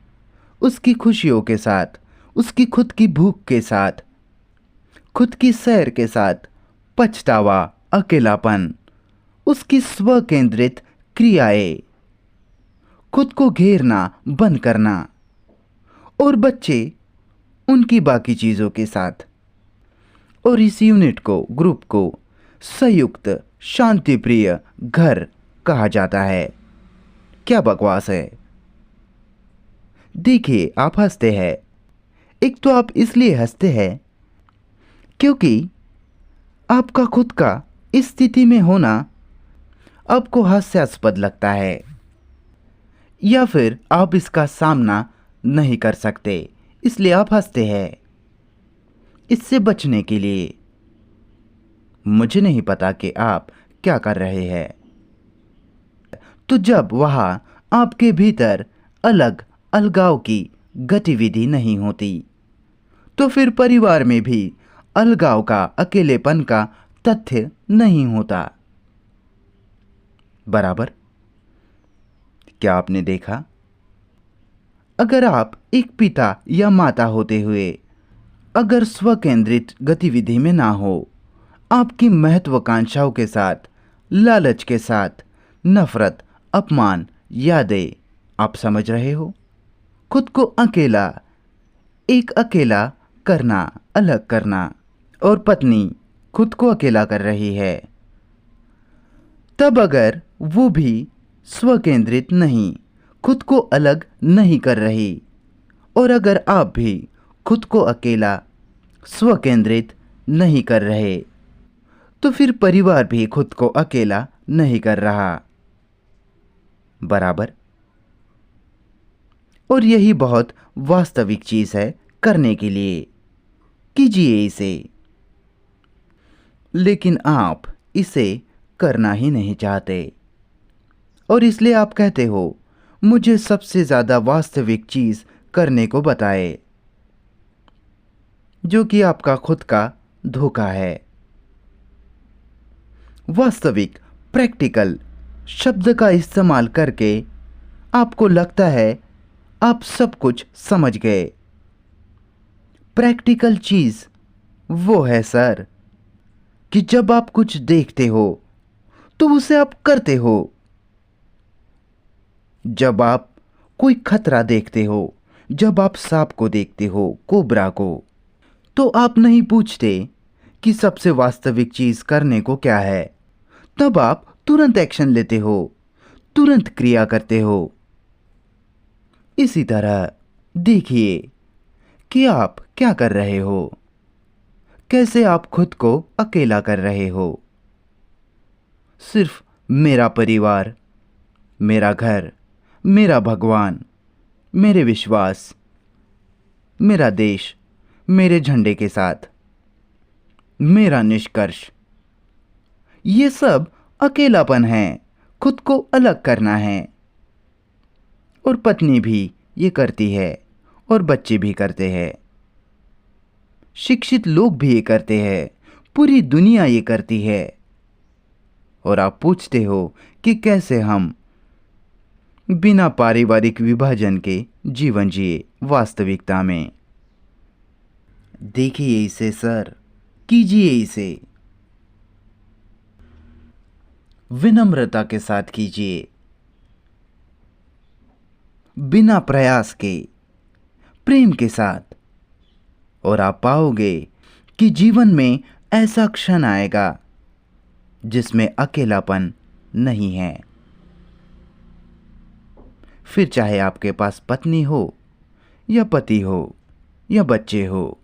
उसकी खुशियों के साथ, उसकी खुद की भूख के साथ, खुद की सैर के साथ, पछतावा, अकेलापन, उसकी स्व केंद्रित क्रियाएं, खुद को घेरना बंद करना, और बच्चे उनकी बाकी चीजों के साथ। और इस यूनिट को, ग्रुप को संयुक्त शांतिप्रिय घर कहा जाता है। क्या बकवास है। देखिए, आप हंसते हैं। एक तो आप इसलिए हंसते हैं क्योंकि आपका खुद का इस स्थिति में होना आपको हास्यास्पद लगता है, या फिर आप इसका सामना नहीं कर सकते इसलिए आप हंसते हैं। इससे बचने के लिए मुझे नहीं पता कि आप क्या कर रहे हैं। तो जब वहां आपके भीतर अलग अलगाव की गतिविधि नहीं होती तो फिर परिवार में भी अलगाव का, अकेलेपन का तथ्य नहीं होता, बराबर। क्या आपने देखा? अगर आप एक पिता या माता होते हुए अगर स्वकेंद्रित गतिविधि में ना हो, आपकी महत्वाकांक्षाओं के साथ, लालच के साथ, नफरत, अपमान, यादें, आप समझ रहे हो, खुद को अकेला, एक अकेला करना, अलग करना, और पत्नी खुद को अकेला कर रही है, तब अगर वो भी स्वकेंद्रित नहीं, खुद को अलग नहीं कर रही, और अगर आप भी खुद को अकेला, स्वकेंद्रित नहीं कर रहे, तो फिर परिवार भी खुद को अकेला नहीं कर रहा, बराबर। और यही बहुत वास्तविक चीज है करने के लिए। कीजिए इसे। लेकिन आप इसे करना ही नहीं चाहते, और इसलिए आप कहते हो मुझे सबसे ज्यादा वास्तविक चीज करने को बताए, जो कि आपका खुद का धोखा है। वास्तविक, प्रैक्टिकल शब्द का इस्तेमाल करके आपको लगता है आप सब कुछ समझ गए। प्रैक्टिकल चीज वो है सर कि जब आप कुछ देखते हो तो उसे आप करते हो। जब आप कोई खतरा देखते हो, जब आप सांप को देखते हो, कोबरा को, तो आप नहीं पूछते कि सबसे वास्तविक चीज करने को क्या है। तब आप तुरंत एक्शन लेते हो, तुरंत क्रिया करते हो। इसी तरह देखिए कि आप क्या कर रहे हो, कैसे आप खुद को अकेला कर रहे हो। सिर्फ मेरा परिवार, मेरा घर, मेरा भगवान, मेरे विश्वास, मेरा देश, मेरे झंडे के साथ, मेरा निष्कर्ष, ये सब अकेलापन है, खुद को अलग करना है। और पत्नी भी ये करती है और बच्चे भी करते हैं। शिक्षित लोग भी ये करते हैं, पूरी दुनिया ये करती है। और आप पूछते हो कि कैसे हम बिना पारिवारिक विभाजन के जीवन जिए वास्तविकता में। देखिए इसे सर, कीजिए इसे, विनम्रता के साथ कीजिए, बिना प्रयास के, प्रेम के साथ। और आप पाओगे कि जीवन में ऐसा क्षण आएगा जिसमें अकेलापन नहीं है। फिर चाहे आपके पास पत्नी हो या पति हो या बच्चे हो,